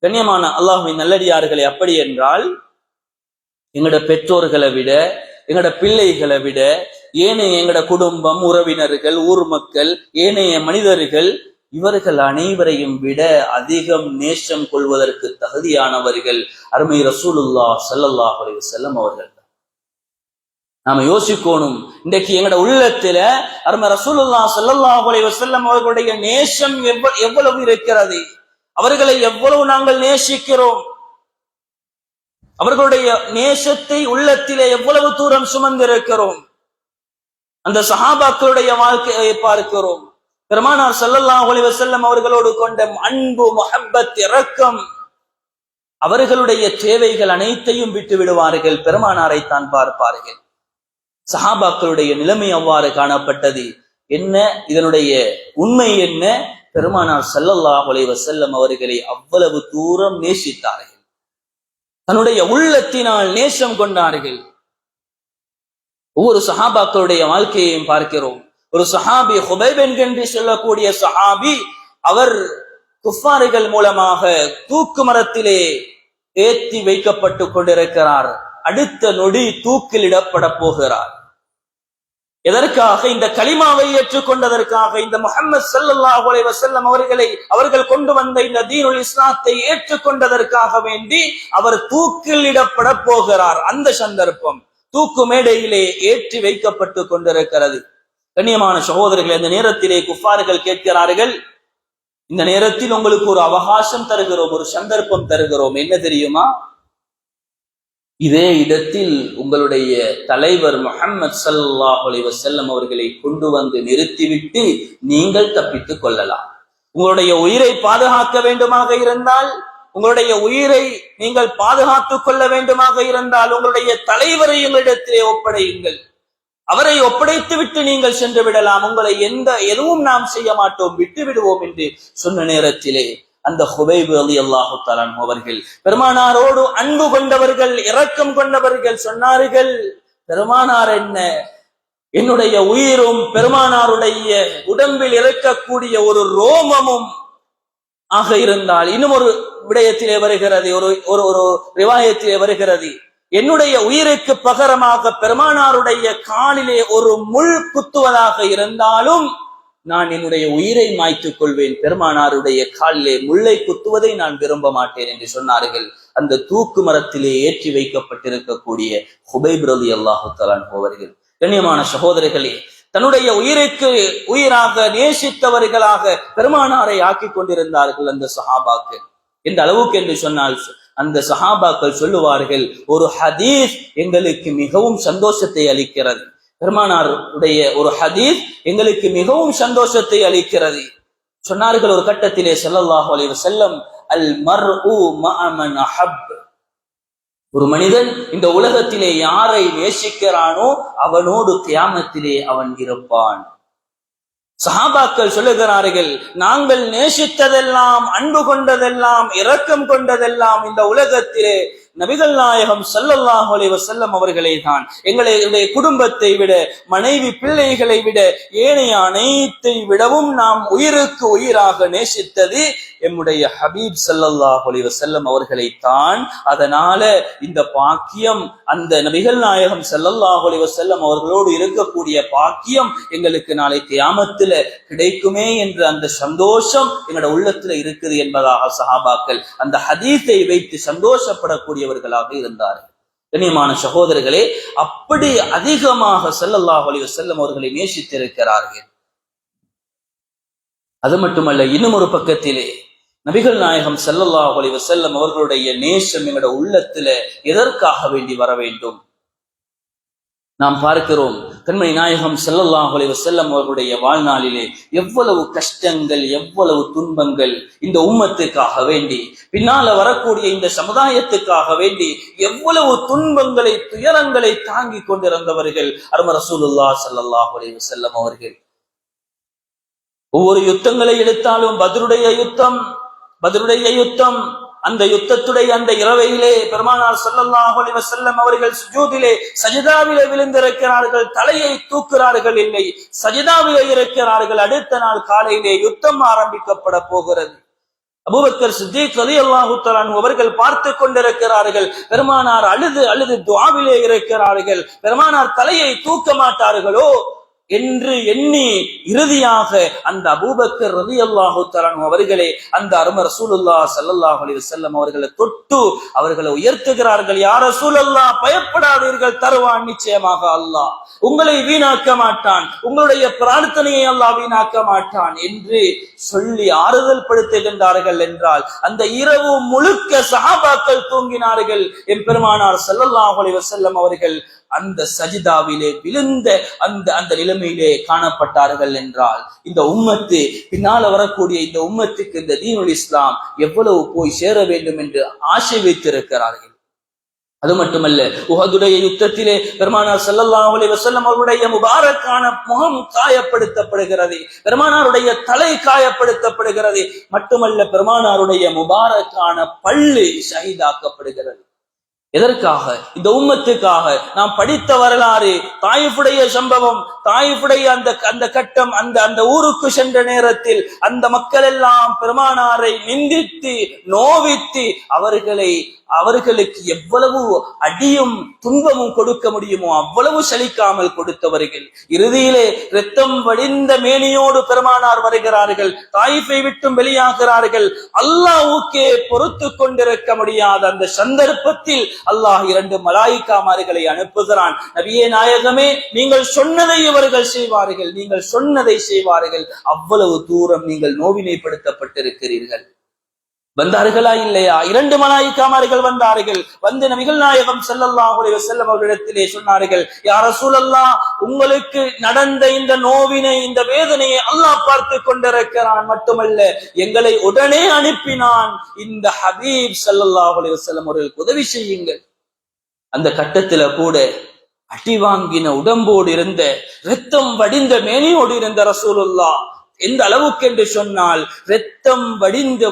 கண்ணியமான அல்லாஹ்வின் நல்லடியார்களே, அப்படி என்றால் எங்களோட பெற்றோர்களை விட, எங்களோட பிள்ளைகளை விட, ஏனைய எங்களோட குடும்பம், உறவினர்கள், ஊர் மக்கள், ஏனைய மனிதர்கள், இவர்கள் அனைவரையும் விட அதிகம் நேசம் கொள்வதற்கு தகுதியானவர்கள் அருமை ரசூலுல்லாஹ் ஸல்லல்லாஹு அலைஹி வஸல்லம் அவர்கள். நாம யோசிக்கணும், இன்றைக்கு எங்களோட உள்ளத்துல அருமை ரசூலுல்லாஹ் ஸல்லல்லாஹு அலைஹி வஸல்லம் அவர்களுடைய நேசம் எவ்வளவு இருக்கிறது, அவர்களை எவ்வளவு நாங்கள் நேசிக்கிறோம், அவர்களுடைய நேசத்தை உள்ளத்திலே எவ்வளவு தூரம் சுமந்திருக்கிறோம். அந்த சஹாபாக்களுடைய வாழ்க்கையை பார்க்கிறோம். பெருமானார் ஸல்லல்லாஹு அலைஹி வஸல்லம் அவர்களோடு கொண்ட அன்பு, முஹப்பத், இரக்கம், அவர்களுடைய தேவைகள் அனைத்தையும் விட்டு விடுவார்கள், பெருமானாரை தான் பார்ப்பார்கள். சஹாபாக்களுடைய நிலைமை அவ்வாறு காணப்பட்டது. என்ன இதனுடைய உண்மை என்ன? பெருமானார் ஸல்லல்லாஹு அலைஹி வஸல்லம் அவர்களை அவ்வளவு தூரம் நேசித்தார்கள், தன்னுடைய உள்ளத்தினால் நேசம் கொண்டார்கள். ஒவ்வொரு சஹாபாக்களுடைய வாழ்க்கையையும் பார்க்கிறோம். ஒரு சஹாபி ஹுபைப் என்று சொல்லக்கூடிய சஹாபி, அவர் குஃபாரிகள் மூலமாக தூக்கு மரத்திலே ஏற்றி வைக்கப்பட்டு கொண்டிருக்கிறார். அடுத்த நொடி தூக்கிலிடப்பட போகிறார். எதற்காக? இந்த கலிமாவை ஏற்றுக்கொண்டதற்காக, இந்த முஹம்மது ஸல்லல்லாஹு அலைஹி வஸல்லம் அவர்கள் கொண்டு வந்த இந்த தீனுல் இஸ்லாத்தை ஏற்றுக்கொண்டதற்காக வேண்டி அவர் தூக்கிலிடப்பட போகிறார். அந்த சந்தர்ப்பம் தூக்கு மேடையிலே ஏற்றி வைக்கப்பட்டு கொண்டிருக்கிறது. கண்ணியமான சகோதரர்களே, இந்த நேரத்திலே குஃபார்கள் கேட்கிறார்கள், இந்த நேரத்தில் உங்களுக்கு ஒரு அவகாசம் தருகிறோம், ஒரு சந்தர்ப்பம் தருகிறோம். என்ன தெரியுமா? இதே இடத்தில் உங்களுடைய தலைவர் முஹம்மது ஸல்லல்லாஹு அலைஹி வஸல்லம் அவர்களை கொண்டு வந்து நிறுத்திவிட்டு நீங்கள் தப்பித்துக் கொள்ளலாம். உங்களுடைய உயிரை பாதுகாக்க வேண்டுமாக இருந்தால், உங்களுடைய உயிரை நீங்கள் பாதுகாத்துக் கொள்ள வேண்டுமாக இருந்தால், உங்களுடைய தலைவரை எங்களிடத்திலே ஒப்படையுங்கள். அவரை ஒப்படைத்து விட்டு நீங்கள் சென்று விடலாம். உங்களை எதுவும் நாம் செய்ய மாட்டோம், விட்டு விடுவோம் என்று சொன்ன நேரத்திலே அந்த ஹுபைப் ரலியல்லாஹு தஆலா அன்ஹு அவர்கள், பெருமானாரோடு அன்பு கொண்டவர்கள், இரக்கம் கொண்டவர்கள், சொன்னார்கள், பெருமானார் என்ன, என்னுடைய உயிரும் பெருமானாருடைய உடம்பில் இருக்கக்கூடிய ஒரு ரோமமும் ஆக இருந்தால், இன்னும் ஒரு விடயத்திலே வருகிறது, ஒரு ரிவாயத்திலே வருகிறது, என்னுடைய உயிருக்கு பகரமாக பெருமானாருடைய காலிலே ஒரு முள் குத்துவதாக இருந்தாலும் நான் என்னுடைய உயிரை மாய்த்துக் கொள்வேன், பெருமானாருடைய காலிலே முள்ளை குத்துவதை நான் விரும்ப மாட்டேன் என்று சொன்னார்கள். அந்த தூக்கு மரத்திலே ஏற்றி வைக்கப்பட்டிருக்கக்கூடிய ஹுபைப் ரலியல்லாஹு தஆலா அன்ஹு அவர்கள். கண்ணியமான சகோதரர்களே, தன்னுடைய உயிருக்கு உயிராக நேசித்தவர்களாக பெருமானாரை ஆக்கி கொண்டிருந்தார்கள் அந்த சஹாபாக்கள். எந்த அளவுக்கு என்று சொன்னால், அந்த சஹாபாக்கள் சொல்லுவார்கள், ஒரு ஹதீஸ் எங்களுக்கு மிகவும் சந்தோஷத்தை அளிக்கிறது, பெருமானாருடைய ஒரு ஹதீஸ் எங்களுக்கு மிகவும் சந்தோஷத்தை அளிக்கிறது. சொன்னார்கள் ஒரு கட்டத்திலே ஸல்லல்லாஹு அலைஹி வஸல்லம், அல் மர்உ மஅ மன் அஹப், ஒரு மனிதன் இந்த உலகத்திலே யாரை நேசிக்கிறானோ அவனோடு கியாமத்திலே அவன் இருப்பான். சஹாபாக்கள் சொல்லுகிறார்கள், நாங்கள் நேசித்ததெல்லாம், அன்பு கொண்டதெல்லாம், இரக்கம் கொண்டதெல்லாம் இந்த உலகத்திலே நபிகள் நாயகம் ஸல்லல்லாஹு அலைஹி வஸல்லம் அவர்களை தான். எங்களுடைய குடும்பத்தை விட, மனைவி பிள்ளைகளை விட, ஏனைய அனைத்தை விடவும் நாம் உயிருக்கு உயிராக நேசித்தது எம்முடைய ஹபீப் ஸல்லல்லாஹு அலைஹி வஸல்லம் அவர்களை தான். அதனால இந்த பாக்கியம், அந்த நபிகள் நாயகம் ஸல்லல்லாஹு அலைஹி வஸல்லம் அவர்களோடு இருக்கக்கூடிய பாக்கியம் எங்களுக்கு நாளை கியாமத்தில கிடைக்குமே என்ற அந்த சந்தோஷம் எங்களோட உள்ளத்துல இருக்குது என்பதாக சஹாபாக்கள் அந்த ஹதீஸை வைத்து சந்தோஷப்படக்கூடியவர்களாக இருந்தார்கள். கண்ணியமான சகோதரர்களே, அப்படி அதிகமாக ஸல்லல்லாஹு அலைஹி வஸல்லம் அவர்களை நேசித்திருக்கிறார்கள். அது மட்டுமல்ல, இன்னும் ஒரு பக்கத்திலே நபிகள் நாயகம் ஸல்லல்லாஹு அலைஹி வஸல்லம் அவர்களுடைய நேசம் எங்களோட உள்ளத்துல எதற்காக வேண்டி வர வேண்டும்? நாம் பார்க்கிறோம், கண்மணி நாயகம் ஸல்லல்லாஹு அலைஹி வஸல்லம் அவர்களுடைய வாழ்நாளிலே எவ்வளவு கஷ்டங்கள், எவ்வளவு துன்பங்கள் இந்த உம்மத்துக்காக வேண்டி, பின்னால வரக்கூடிய இந்த சமுதாயத்துக்காக வேண்டி எவ்வளவு துன்பங்களை, துயரங்களை தாங்கி கொண்டிருந்தவர்கள் அருமை ரசூலுல்லாஹ் ஸல்லல்லாஹு அலைஹி வஸல்லம் அவர்கள். ஒவ்வொரு யுத்தங்களை எடுத்தாலும், பத்ருடைய யுத்தம், அந்த யுத்தத்துடைய அந்த இரவையிலே பெருமானார் ஸல்லல்லாஹு அலைஹி வஸல்லம் அவர்கள் சுஜூதிலே, சஜிதாவிலே விழுந்திருக்கிறார்கள், தலையை தூக்குறார்கள் இல்லை, சஜிதாவிலே இருக்கிறார்கள். அடுத்த நாள் காலையிலே யுத்தம் ஆரம்பிக்கப்பட போகிறது. அபூபக்கர் சித்தீக் ரலியல்லாஹு தஆலா அன்ஹு அவர்கள் பார்த்து கொண்டிருக்கிறார்கள். பெருமானார் அழுது துஆவிலே இருக்கிறார்கள். பெருமானார் தலையை தூக்க மாட்டார்களோ என்று எண்ணி இறுதியாக அந்த அபூபக்கர் ரலியல்லாஹு தஆலா அன்ஹு அவர்களே அந்த அருமை ரசூலுல்லாஹ் ஸல்லல்லாஹு அலைஹி வஸல்லம் அவர்களை தொட்டு அவர்களை உயர்த்துகிறார்கள். யா ரசூலல்லாஹ், பயப்படாதீர்கள், தருவான் நிச்சயமாக அல்லாஹ், உங்களை வீணாக்க மாட்டான், உங்களுடைய பிரார்த்தனையை அல்லாஹ் வீணாக்க மாட்டான் என்று சொல்லி ஆறுதல் படுத்துகின்றார்கள். என்றால் அந்த இரவு முழுக்க சஹாபாக்கள் தூங்கினார்கள். என் பெருமானார் ஸல்லல்லாஹு அலைஹி வஸல்லம் அவர்கள் அந்த சஜிதாவிலே விழுந்த அந்த நிலைமையிலே காணப்பட்டார்கள். என்றால் இந்த உம்மத்து, பின்னால வரக்கூடிய இந்த உம்மத்துக்கு இந்த தீனுல் இஸ்லாம் எவ்வளவு போய் சேர வேண்டும் என்று ஆசை வைத்திருக்கிறார்கள். அது மட்டுமல்ல, உஹதுடைய யுத்தத்திலே பெருமானார் ஸல்லல்லாஹு அலைஹி வஸல்லம் அவருடைய முபாரக்கான முகம் காயப்படுத்தப்படுகிறது, பெருமானாருடைய தலை காயப்படுத்தப்படுகிறது. மட்டுமல்ல, பெருமானாருடைய முபாரக்கான பல்லு ஷஹீதாக்கப்படுகிறது. எதற்காக? இந்த உம்மத்துக்காக. நாம் படித்த வரலாறு, தாயிஃபுடைய சம்பவம், தாயிஃபுடைய அந்த கட்டம், அந்த ஊருக்கு சென்ற நேரத்தில் அந்த மக்கள் எல்லாம் பெருமானாரை நிந்தித்து நோவித்து அவர்களை அவர்களுக்கு எவ்வளவு அடியும் துன்பமும் கொடுக்க முடியுமோ அவ்வளவு சலிக்காமல் கொடுத்தவர்கள். இறுதியிலே இரத்தம் வடிந்த மேனியோடு பெருமானார் வருகிறார்கள், தாயிஃபை விட்டும் வெளியாகிறார்கள். அல்லாஹ்வுக்கே பொறுத்து கொண்டிருக்க முடியாத அந்த சந்தர்ப்பத்தில் அல்லாஹ் 2 மலாயிக்காமார்களை அனுப்புகிறான். நபியே நாயகமே, நீங்கள் சொன்னதை இவர்கள் செய்வார்கள், நீங்கள் சொன்னதை செய்வார்கள். அவ்வளவு தூரம் நீங்கள் நோவினைப்படுத்தப்பட்டிருக்கிறீர்கள். வந்தார்களா இல்லையா? 2 மலாயிக்காமார்கள் வந்தார்கள். வந்து நபிகள் நாயகம் ஸல்லல்லாஹு அலைஹி வஸல்லம் அவர்களிடத்திலே சொன்னார்கள், யா ரசூலல்லாஹ், உங்களுக்கு நடந்த இந்த நோவினை, இந்த வேதனையை அல்லாஹ் பார்த்து கொண்டிருக்கிறான். மட்டுமல்ல, எங்களை உடனே அனுப்பினான். இந்த ஹபீப் ஸல்லல்லாஹு அலைஹி வஸல்லம் அவர்களுக்கு உதவி செய்யுங்கள். அந்த கட்டத்தில கூட அடி வாங்கின உடம்போடு இருந்த, இரத்தம் வடிந்த மேனியோடு இருந்த ரசூலுல்லாஹ் எந்த அளவுக்கு என்று சொன்னால், இரத்தம் வடிந்து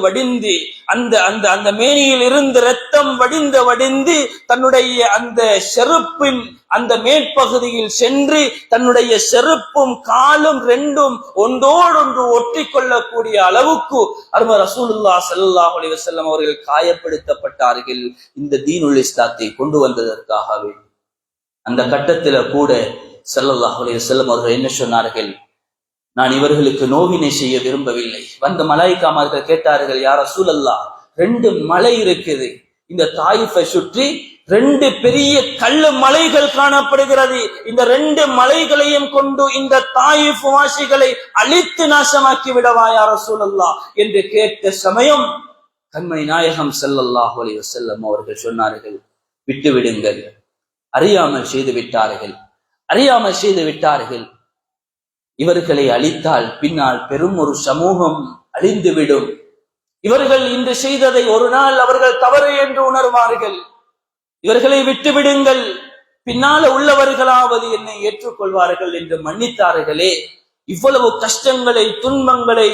அந்த மேனியில் இருந்து இரத்தம் வடிந்து தன்னுடைய அந்த செருப்பின் அந்த மேற்பகுதியில் சென்று தன்னுடைய செருப்பும் காலும் 2ம் ஒன்றோடொன்று ஒட்டி கொள்ளக்கூடிய அளவுக்கு அருமை ரசூலுல்லாஹ் ஸல்லல்லாஹு அலைஹி வஸல்லம் அவர்கள் காயப்படுத்தப்பட்டார்கள். இந்த தீனுல் இஸ்லாத்தை கொண்டு வந்ததற்காகவே. அந்த கட்டத்தில கூட ஸல்லல்லாஹு அலைஹி வஸல்லம் அவர்கள் என்ன சொன்னார்கள், நான் இவர்களுக்கு நோவினை செய்ய விரும்பவில்லை. வந்த மலாயிக்காமார்கள் கேட்டார்கள், யா ரசூலல்லாஹ், 2 மலை இருக்குது, இந்த தாயிஃபை சுற்றி 2 பெரிய கல்லு மலைகள் காணப்படுகிறது. இந்த 2 மலைகளையும் கொண்டு இந்த தாயிஃப் வாசிகளை அழித்து நாசமாக்கி விடவா யா ரசூலல்லாஹ் என்று கேட்ட சமயம் கண்மணி நாயகம் ஸல்லல்லாஹு அலைஹி வஸல்லம் அவர்கள் சொன்னார்கள், விட்டு விடுங்கள், அறியாமல் செய்து விட்டார்கள். இவர்களை அழித்தால் பின்னால் பெரும் ஒரு சமூகம் அழிந்துவிடும். இவர்கள் இன்று செய்ததை ஒரு நாள் அவர்கள் தவறு என்று உணர்வார்கள். இவர்களை விட்டுவிடுங்கள், பின்னால உள்ளவர்களாவது என்னை ஏற்றுக்கொள்வார்கள் என்று மன்னித்தார்களே. இவ்வளவு கஷ்டங்களை, துன்பங்களை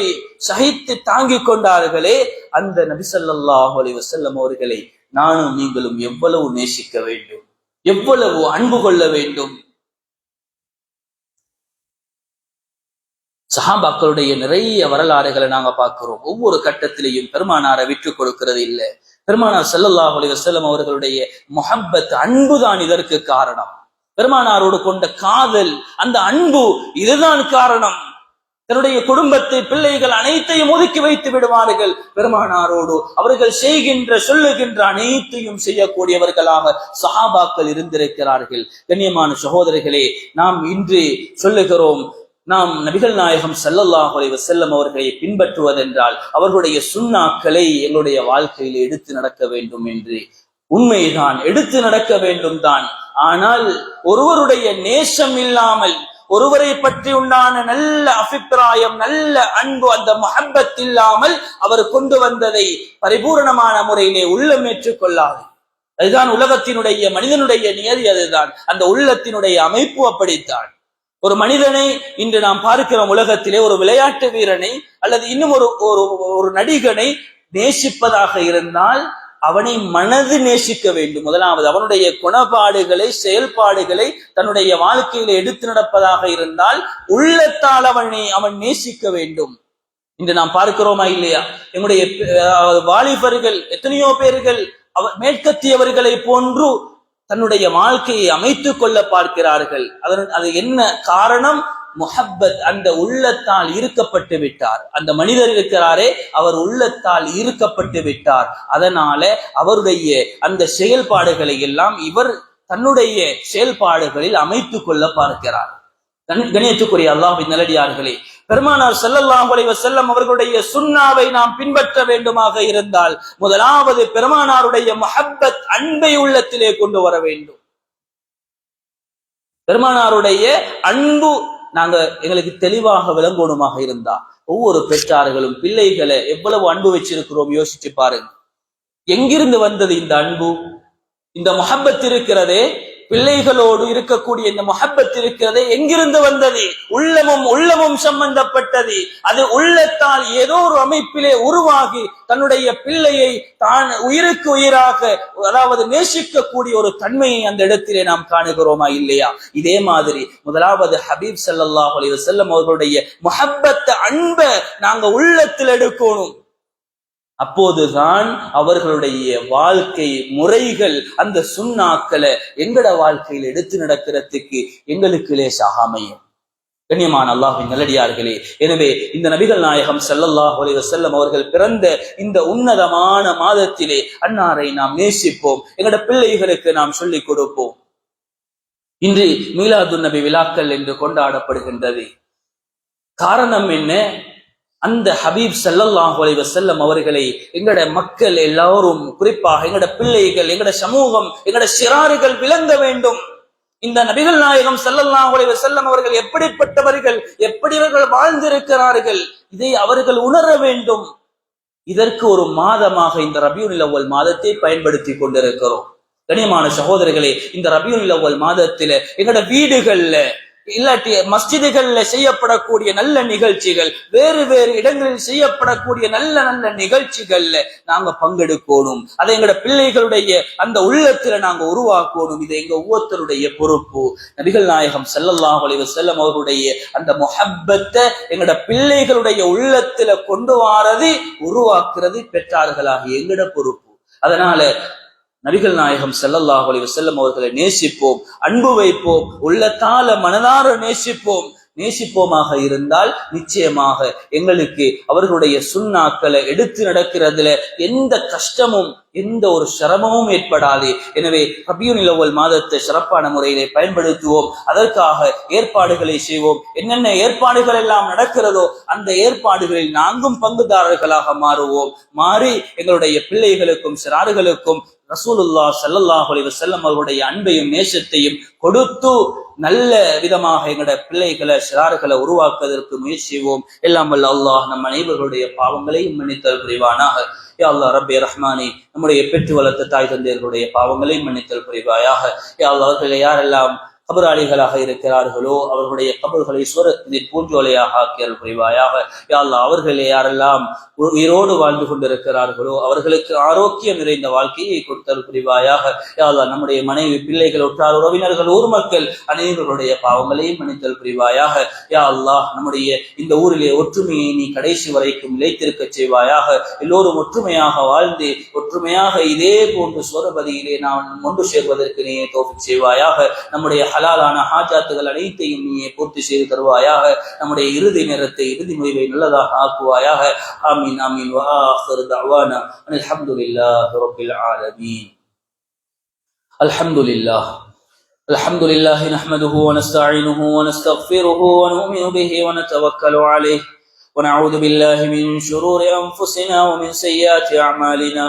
சகித்து தாங்கிக் கொண்டார்களே. அந்த நபி ஸல்லல்லாஹு அலைஹி வஸல்லம் அவர்களை நானும் நீங்களும் எவ்வளவு நேசிக்க வேண்டும், எவ்வளவு அன்பு கொள்ள வேண்டும். சஹாபாக்களுடைய நிறைய வரலாறுகளை நாங்க பார்க்கிறோம். ஒவ்வொரு கட்டத்திலையும் பெருமானாரை விட்டு கொடுக்கிறது இல்லை. பெருமானார் ஸல்லல்லாஹு அலைஹி வஸல்லம் அவர்களுடைய முஹப்பத், அன்புதான் இதற்கு காரணம். பெருமானாரோடு கொண்ட காதல், அந்த அன்பு இதுதான் காரணம். தன்னுடைய குடும்பத்தை, பிள்ளைகள் அனைத்தையும் ஒதுக்கி வைத்து விடுவார்கள். பெருமானாரோடு அவர்கள் செய்கின்ற, சொல்லுகின்ற அனைத்தையும் செய்யக்கூடியவர்களாக சஹாபாக்கள் இருந்திருக்கிறார்கள். கண்ணியமான சகோதரர்களே, நாம் இன்று சொல்லுகிறோம், நாம் நபிகள் நாயகம் ஸல்லல்லாஹு அலைஹி வஸல்லம் அவர்களை பின்பற்றுவதென்றால் அவர்களுடைய சுன்னாக்களை எங்களுடைய வாழ்க்கையில் எடுத்து நடக்க வேண்டும் என்று. உண்மைதான், எடுத்து நடக்க வேண்டும் தான். ஆனால் ஒருவருடைய நேசம் இல்லாமல், ஒருவரை பற்றி உண்டான நல்ல அபிப்பிராயம், நல்ல அன்பு, அந்த முஹப்பத் இல்லாமல் அவர் கொண்டு வந்ததை பரிபூரணமான முறையிலே உள்ளம் ஏற்றுக்கொள்ளாது. அதுதான் உலகத்தினுடைய, மனிதனுடைய நியதி அதுதான். அந்த உள்ளத்தினுடைய அமைப்பு அப்படித்தான். ஒரு மனிதனை இன்று நாம் பார்க்கிறோம், உலகத்திலே ஒரு விளையாட்டு வீரனை அல்லது இன்னும் ஒரு நடிகனை நேசிப்பதாக இருந்தால் அவனை மனது நேசிக்க வேண்டும். முதலாவது அவனுடைய குணப்பாடுகளை, செயல்பாடுகளை தன்னுடைய வாழ்க்கையில எடுத்து நடப்பதாக இருந்தால் உள்ளத்தால் அவன் நேசிக்க வேண்டும். இன்று நாம் பார்க்கிறோமா இல்லையா? எங்களுடைய வாலிபர்கள் எத்தனையோ பேர்கள் மேற்கத்தியவர்களை போன்று தன்னுடைய வாழ்க்கையை அமைத்துக் கொள்ள பார்க்கிறார்கள். அது என்ன காரணம்? முஹப்பத், அந்த உள்ளத்தால் ஈர்க்கப்பட்டு விட்டார். அந்த மனிதர் இருக்கிறாரே, அவர் உள்ளத்தால் ஈர்க்கப்பட்டு விட்டார். அதனால அவருடைய அந்த செயல்பாடுகளை எல்லாம் இவர் தன்னுடைய செயல்பாடுகளில் அமைத்துக் கொள்ள பார்க்கிறார். கணியத்துக்குரிய அல்லாஹ்வின் நல்லடியார்களே, பெருமானார் ஸல்லல்லாஹு அலைஹி வஸல்லம் அவர்களுடைய சுன்னாவை நாம் பின்பற்ற வேண்டுமாக இருந்தால் முதலாவது பெருமானாருடைய முஹப்பத், அன்பை உள்ளத்திலே கொண்டு வர வேண்டும். பெருமானாருடைய அன்பு எங்களுக்கு தெளிவாக விளங்கணுமாக இருந்தா, ஒவ்வொரு பெற்றார்களும் பிள்ளைகளை எவ்வளவு அன்பு வச்சிருக்கிறோம் யோசிச்சு பாருங்க. எங்கிருந்து வந்தது இந்த அன்பு? இந்த முஹப்பத் இருக்கிறதே, பிள்ளைகளோடு இருக்கக்கூடிய இந்த முஹப்பத் இருக்கிறதே, எங்கிருந்து வந்தது? உள்ளமும் சம்பந்தப்பட்டது. அது உள்ளத்தால் ஏதோ ஒரு அமைப்பிலே உருவாகி தன்னுடைய பிள்ளையை தான் உயிருக்கு உயிராக, அதாவது நேசிக்கக்கூடிய ஒரு தன்மையை அந்த இடத்திலே நாம் காணுகிறோமா இல்லையா? இதே மாதிரி முதலாவது ஹபீப் ஸல்லல்லாஹு அலைஹி வஸல்லம் அவர்களுடைய முஹப்பத், அன்பை நாங்க உள்ளத்தில் எடுக்கணும். அப்போதுதான் அவர்களுடைய வாழ்க்கை முறைகள் அந்த சுன்னாக்களை எங்கட வாழ்க்கையில் எடுத்து நடக்கிறதுக்கு எங்களுக்கு லேசாக அமையும். கண்ணியமான அல்லாஹ்வின் நல்லடியார்களே, எனவே இந்த நபிகள் நாயகம் ஸல்லல்லாஹு அலைஹி வஸல்லம் அவர்கள் பிறந்த இந்த உன்னதமான மாதத்திலே அன்னாரை நாம் நேசிப்போம், எங்கட பிள்ளைகளுக்கு நாம் சொல்லிக் கொடுப்போம். இன்று மீலாதுன் நபி விழாக்கள் என்று கொண்டாடப்படுகின்றது. காரணம் என்ன? அந்த ஹபீப் ஸல்லல்லாஹு அலைஹி வஸல்லம் அவர்களை எங்கட மக்கள் எல்லாரும், குறிப்பாக எங்கட பிள்ளைகள், எங்கட சமூகம், எங்கட சிறார்கள் விளங்க வேண்டும். இந்த நபிகள் நாயகம் ஸல்லல்லாஹு அலைஹி வஸல்லம் அவர்கள் எப்படிப்பட்டவர்கள், எப்படி அவர்கள் வாழ்ந்திருக்கிறார்கள், இதை அவர்கள் உணர வேண்டும். இதற்கு ஒரு மாதமாக இந்த ரபியுல் அவ்வல் மாதத்தை பயன்படுத்தி கொண்டிருக்கிறோம். கண்ணியமான சகோதரர்களே, இந்த ரபியுல் அவ்வல் மாதத்தில எங்கட வீடுகள்ல இல்லாட்டி மஸ்ஜிதுகள்ல செய்யப்படக்கூடிய நல்ல நிகழ்ச்சிகள், வேறு வேறு இடங்களில் செய்யப்படக்கூடிய நல்ல நல்ல நிகழ்ச்சிகள்ல நாங்க பங்கெடுக்கணும். அதை எங்கட பிள்ளைகளுடைய அந்த உள்ளத்துல நாங்க உருவாக்கணும். இது எங்க ஒவ்வொருத்தருடைய பொறுப்பு. நபிகள் நாயகம் ஸல்லல்லாஹு அலைஹி வஸல்லம் அவருடைய அந்த முஹப்பத்தை எங்கட பிள்ளைகளுடைய உள்ளத்துல கொண்டு வாரது, உருவாக்குறது பெற்றார்களாகிய எங்கட பொறுப்பு. அதனால நபிகள் நாயகம் ஸல்லல்லாஹு அலைஹி வஸல்லம் அவர்களை நேசிப்போம், அன்பு வைப்போம், உள்ளத்தால மனதார நேசிப்போம். நேசிப்போமாக இருந்தால் நிச்சயமாக எங்களுக்கு அவர்களுடைய சுன்னாக்களை எடுத்து நடக்கிறதுல எந்த கஷ்டமும் எந்த ஒரு சிரமமும் ஏற்படாது. எனவே ரபியுல் அவ்வல் மாதத்தை சிறப்பான முறையிலே பயன்படுத்துவோம். அதற்காக ஏற்பாடுகளை செய்வோம். என்னென்ன ஏற்பாடுகள் எல்லாம் நடக்கிறதோ அந்த ஏற்பாடுகளில் நாங்களும் பங்குதாரர்களாக மாறுவோம். மாறி எங்களுடைய பிள்ளைகளுக்கும் சிறார்களுக்கும் ரசூலுல்லாஹ் ஸல்லல்லாஹு அலைஹி வஸல்லம் அவருடைய அன்பையும் நேசத்தையும் கொடுத்து நல்ல விதமாக எங்களுடைய பிள்ளைகளை சிறார்களை உருவாக்குவதற்கு முயற்சி செய்வோம். எல்லாம் வல்ல அல்லாஹ் நம் அனைவர்களுடைய பாவங்களையும் மன்னித்தல் புரிவானாக. யா அல்லாஹ் ரப்பே ரஹ்மானே, நம்முடைய பெற்று வளர்த்த தாய் தந்தையர்களுடைய பாவங்களையும் மன்னித்தல் புரிவாயாக. யா அல்லாஹ் அவர்களை யாரெல்லாம் கபராளிகளாக இருக்கிறார்களோ அவர்களுடைய கபர்களை சுவரத்தின் பூஞ்சோலையாக ஆக்கியல் புரிவாயாக. யா அல்லாஹ் அவர்களே யாரெல்லாம் உயிரோடு வாழ்ந்து கொண்டிருக்கிறார்களோ அவர்களுக்கு ஆரோக்கியம் நிறைந்த வாழ்க்கையை கொடுத்தல் புரிவாயாக. யா அல்லாஹ் நம்முடைய மனைவி, பிள்ளைகள், உற்றார் உறவினர்கள், ஊர் மக்கள் அனைவர்களுடைய பாவங்களையும் மன்னித்தல் புரிவாயாக. யா அல்லாஹ் நம்முடைய இந்த ஊரிலே ஒற்றுமையை நீ கடைசி வரைக்கும் நிலைத்திருக்க செய்வாயாக. எல்லோரும் ஒற்றுமையாக வாழ்ந்து ஒற்றுமையாக இதே போன்று சுவரபதியிலே நாம் ஒன்று சேர்வதற்கு நீ தௌஃபீக் செய்வாயாக. நம்முடைய ஹலாலான ஹாஜாத்துகள் அனைத்தையும் நீயே பூர்த்தி செய்து தருவாயாக. நம்முடைய இறுதி நேரத்தை, இறுதி முடிவை நல்லதாக ஆக்குவாயாக. ஆமீன் ஆமீன். வ ஆகிரு தஅவானா அல்ஹம்துலில்லாஹி ரப்பில் ஆலமீன். அல்ஹம்துலில்லாஹ் அல்ஹம்துலில்லாஹி நஹ்மதுஹு வ நஸ்தஈனுஹு வ நஸ்தக்ஃபிருஹு வ நு'மினு பிஹி வ நதவக்கலு அலைஹி வ நஅஊது பில்லாஹி மின் ஷுரூரி அன்ஃபுஸினா வ மின் ஸய்யிஆத்தி அஅமாலினா.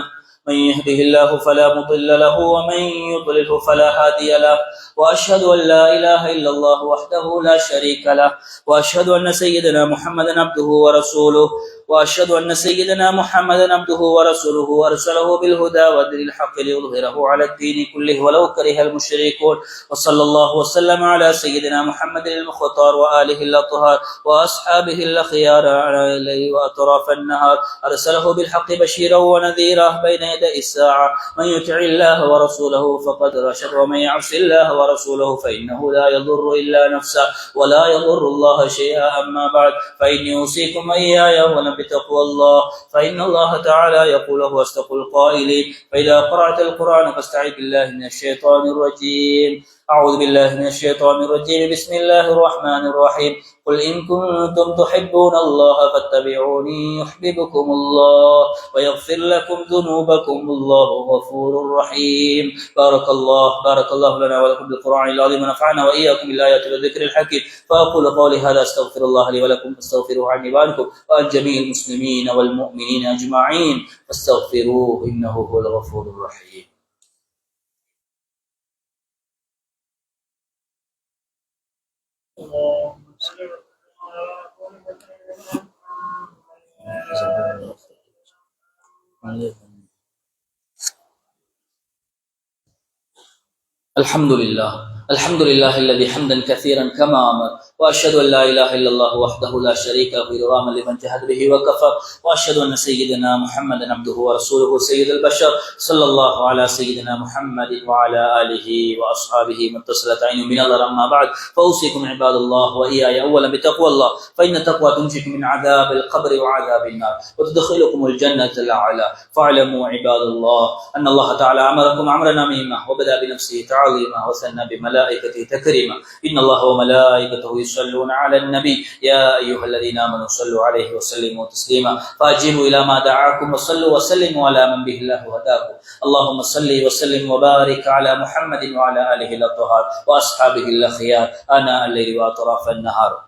من يهده الله فلا مضل له ومن يضلله فلا هادي له وأشهد أن لا إله إلا الله وحده لا شريك له وأشهد أن سيدنا محمدا عبده ورسوله وأشهد أن سيدنا محمدا عبده ورسوله أرسله بالهدى ودين الحق ليظهره على الدين كله ولو كره المشركون. وصلى الله وسلم على سيدنا محمد المختار وآله الأطهار وأصحابه الأخيار على الليل وأطراف النهار. أرسله بالحق بشيرا ونذيرا بين يدي الساعة. من يطع الله ورسوله فقد رشد ومن يعص الله ورسوله فإنه لا يضر إلا نفسه ولا يضر الله شيئا. أما بعد فإني أوصيكم إياي بتقوى الله فإن الله تعالى يقول هو أصدق القائلين. فإذا قرأت القرآن فاستعذ بالله من الشيطان الرجيم. أعوذ بالله من الشيطان الرجيم. بسم الله الرحمن الرحيم. قل إن كنتم تحبون الله فاتبعوني يحببكم الله ويغفر لكم ذنوبكم والله غفور رحيم. بارك الله لنا ولكم بالقرآن العظيم ونفعنا وإياكم بالآيات والذكر الحكيم. فأقول قولي هذا أستغفر الله لي ولكم فاستغفروه عن عبادكم وعن جميع المسلمين والمؤمنين أجمعين فاستغفروه إنه هو الغفور الرحيم. الحمد لله الحمد لله الذي حمدا كثيرا كما أمر، وأشهد أن لا إله إلا الله وحده لا شريك له إكراما لمن جهد به وكفر، وأشهد أن سيدنا محمدا عبده ورسوله سيد البشر، صلى الله على سيدنا محمد وعلى آله وأصحابه متصلة عين من الله. أما بعد، فأوصيكم عباد الله وإياي أولا بتقوى الله، فإن التقوى تنجيكم من عذاب القبر وعذاب النار وتدخلكم الجنة الأعلى. فاعلموا عباد الله أن الله تعالى أمركم أمرا عظيما، وبدأ بنفسه تعظيما وثنى بملائكته تكريما. إن الله وملائكته يصلون على النبي يا أيها الذين آمنوا صلوا عليه وسلموا تسليما. فأجيبوا إلى ما دعاكم وصلوا وسلموا على من به الله هداكم. اللهم صل وسلم وبارك على محمد وعلى آله الأطهار وأصحابه الأخيار آناء الليل وأطراف النهار،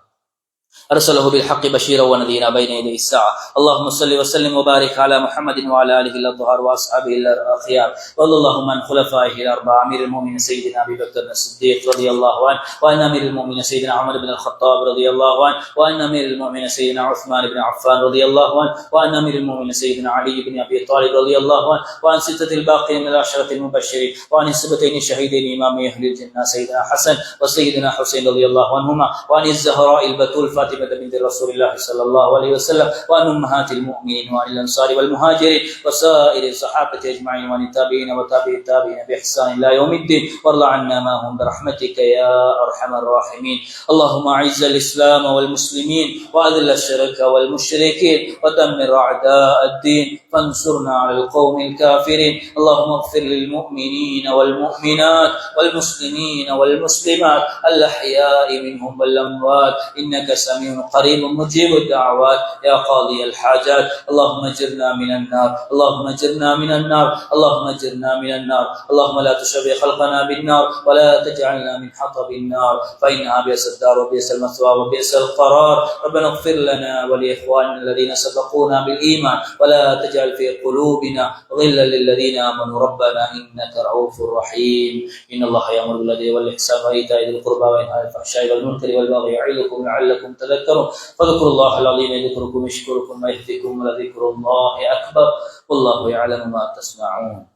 أرسله بالحق بشيرا ونذيرا بين يدي الساعة. اللهم صل وسلم وبارك على محمد وعلى آله الأطهار وأصحابه الأخيار. وارض اللهم عن خلفائه الأربعة، أمير المؤمنين سيدنا أبي بكر الصديق رضي الله عنه، وعن أمير المؤمنين سيدنا عمر بن الخطاب رضي الله عنه، وعن أمير المؤمنين سيدنا عثمان بن عفان رضي الله عنه، وعن أمير المؤمنين سيدنا علي بن أبي طالب رضي الله عنه، وعن ستة الباقين من العشرة المبشرين، وعن السبتين الشهيدين إمام أهل الجنة سيدنا حسن وسيدنا حسين رضي الله عنهما، وعن الزهراء البتول فاطمة بنت رسول الله صلى الله عليه وسلم، وعن أمهات المؤمنين وعن الأنصار والمهاجرين وسائر الصحابة أجمعين، وعن التابعين وتابعي التابعين بإحسان إلى يوم الدين. وارض عنا معهم برحمتك يا أرحم الراحمين. اللهم أعز الإسلام والمسلمين، وأذل الشرك والمشركين، ودمر أعداء الدين، فانصرنا على القوم الكافرين. اللهم اغفر للمؤمنين والمؤمنات والمسلمين والمسلمات الأحياء منهم والأموات، إنك سميع قريب مجيب الدعوات يا قاضي الحاجات. اللهم اجرنا من النار، اللهم اجرنا من النار، اللهم اجرنا من النار. اللهم لا تشبه خلقنا بالنار، ولا تجعلنا من حطب النار، فإنها بئس الدار وبئس المثوى وبئس القرار. ربنا اغفر لنا ولإخواننا الذين سبقونا بالإيمان، ولا تجعل في قلوبنا غلا للذين آمنوا ربنا إنك رؤوف رحيم. إن الله يأمر بالعدل والإحسان وإيتاء ذي القربى وينهى عن الفحشاء والمنكر والبغي يعظكم لعلكم تذكرون. فاذكروا الله العظيم يذكركم يشكركم ويهديكم ولذكر الله أكبر، والله يعلم ما تصنعون.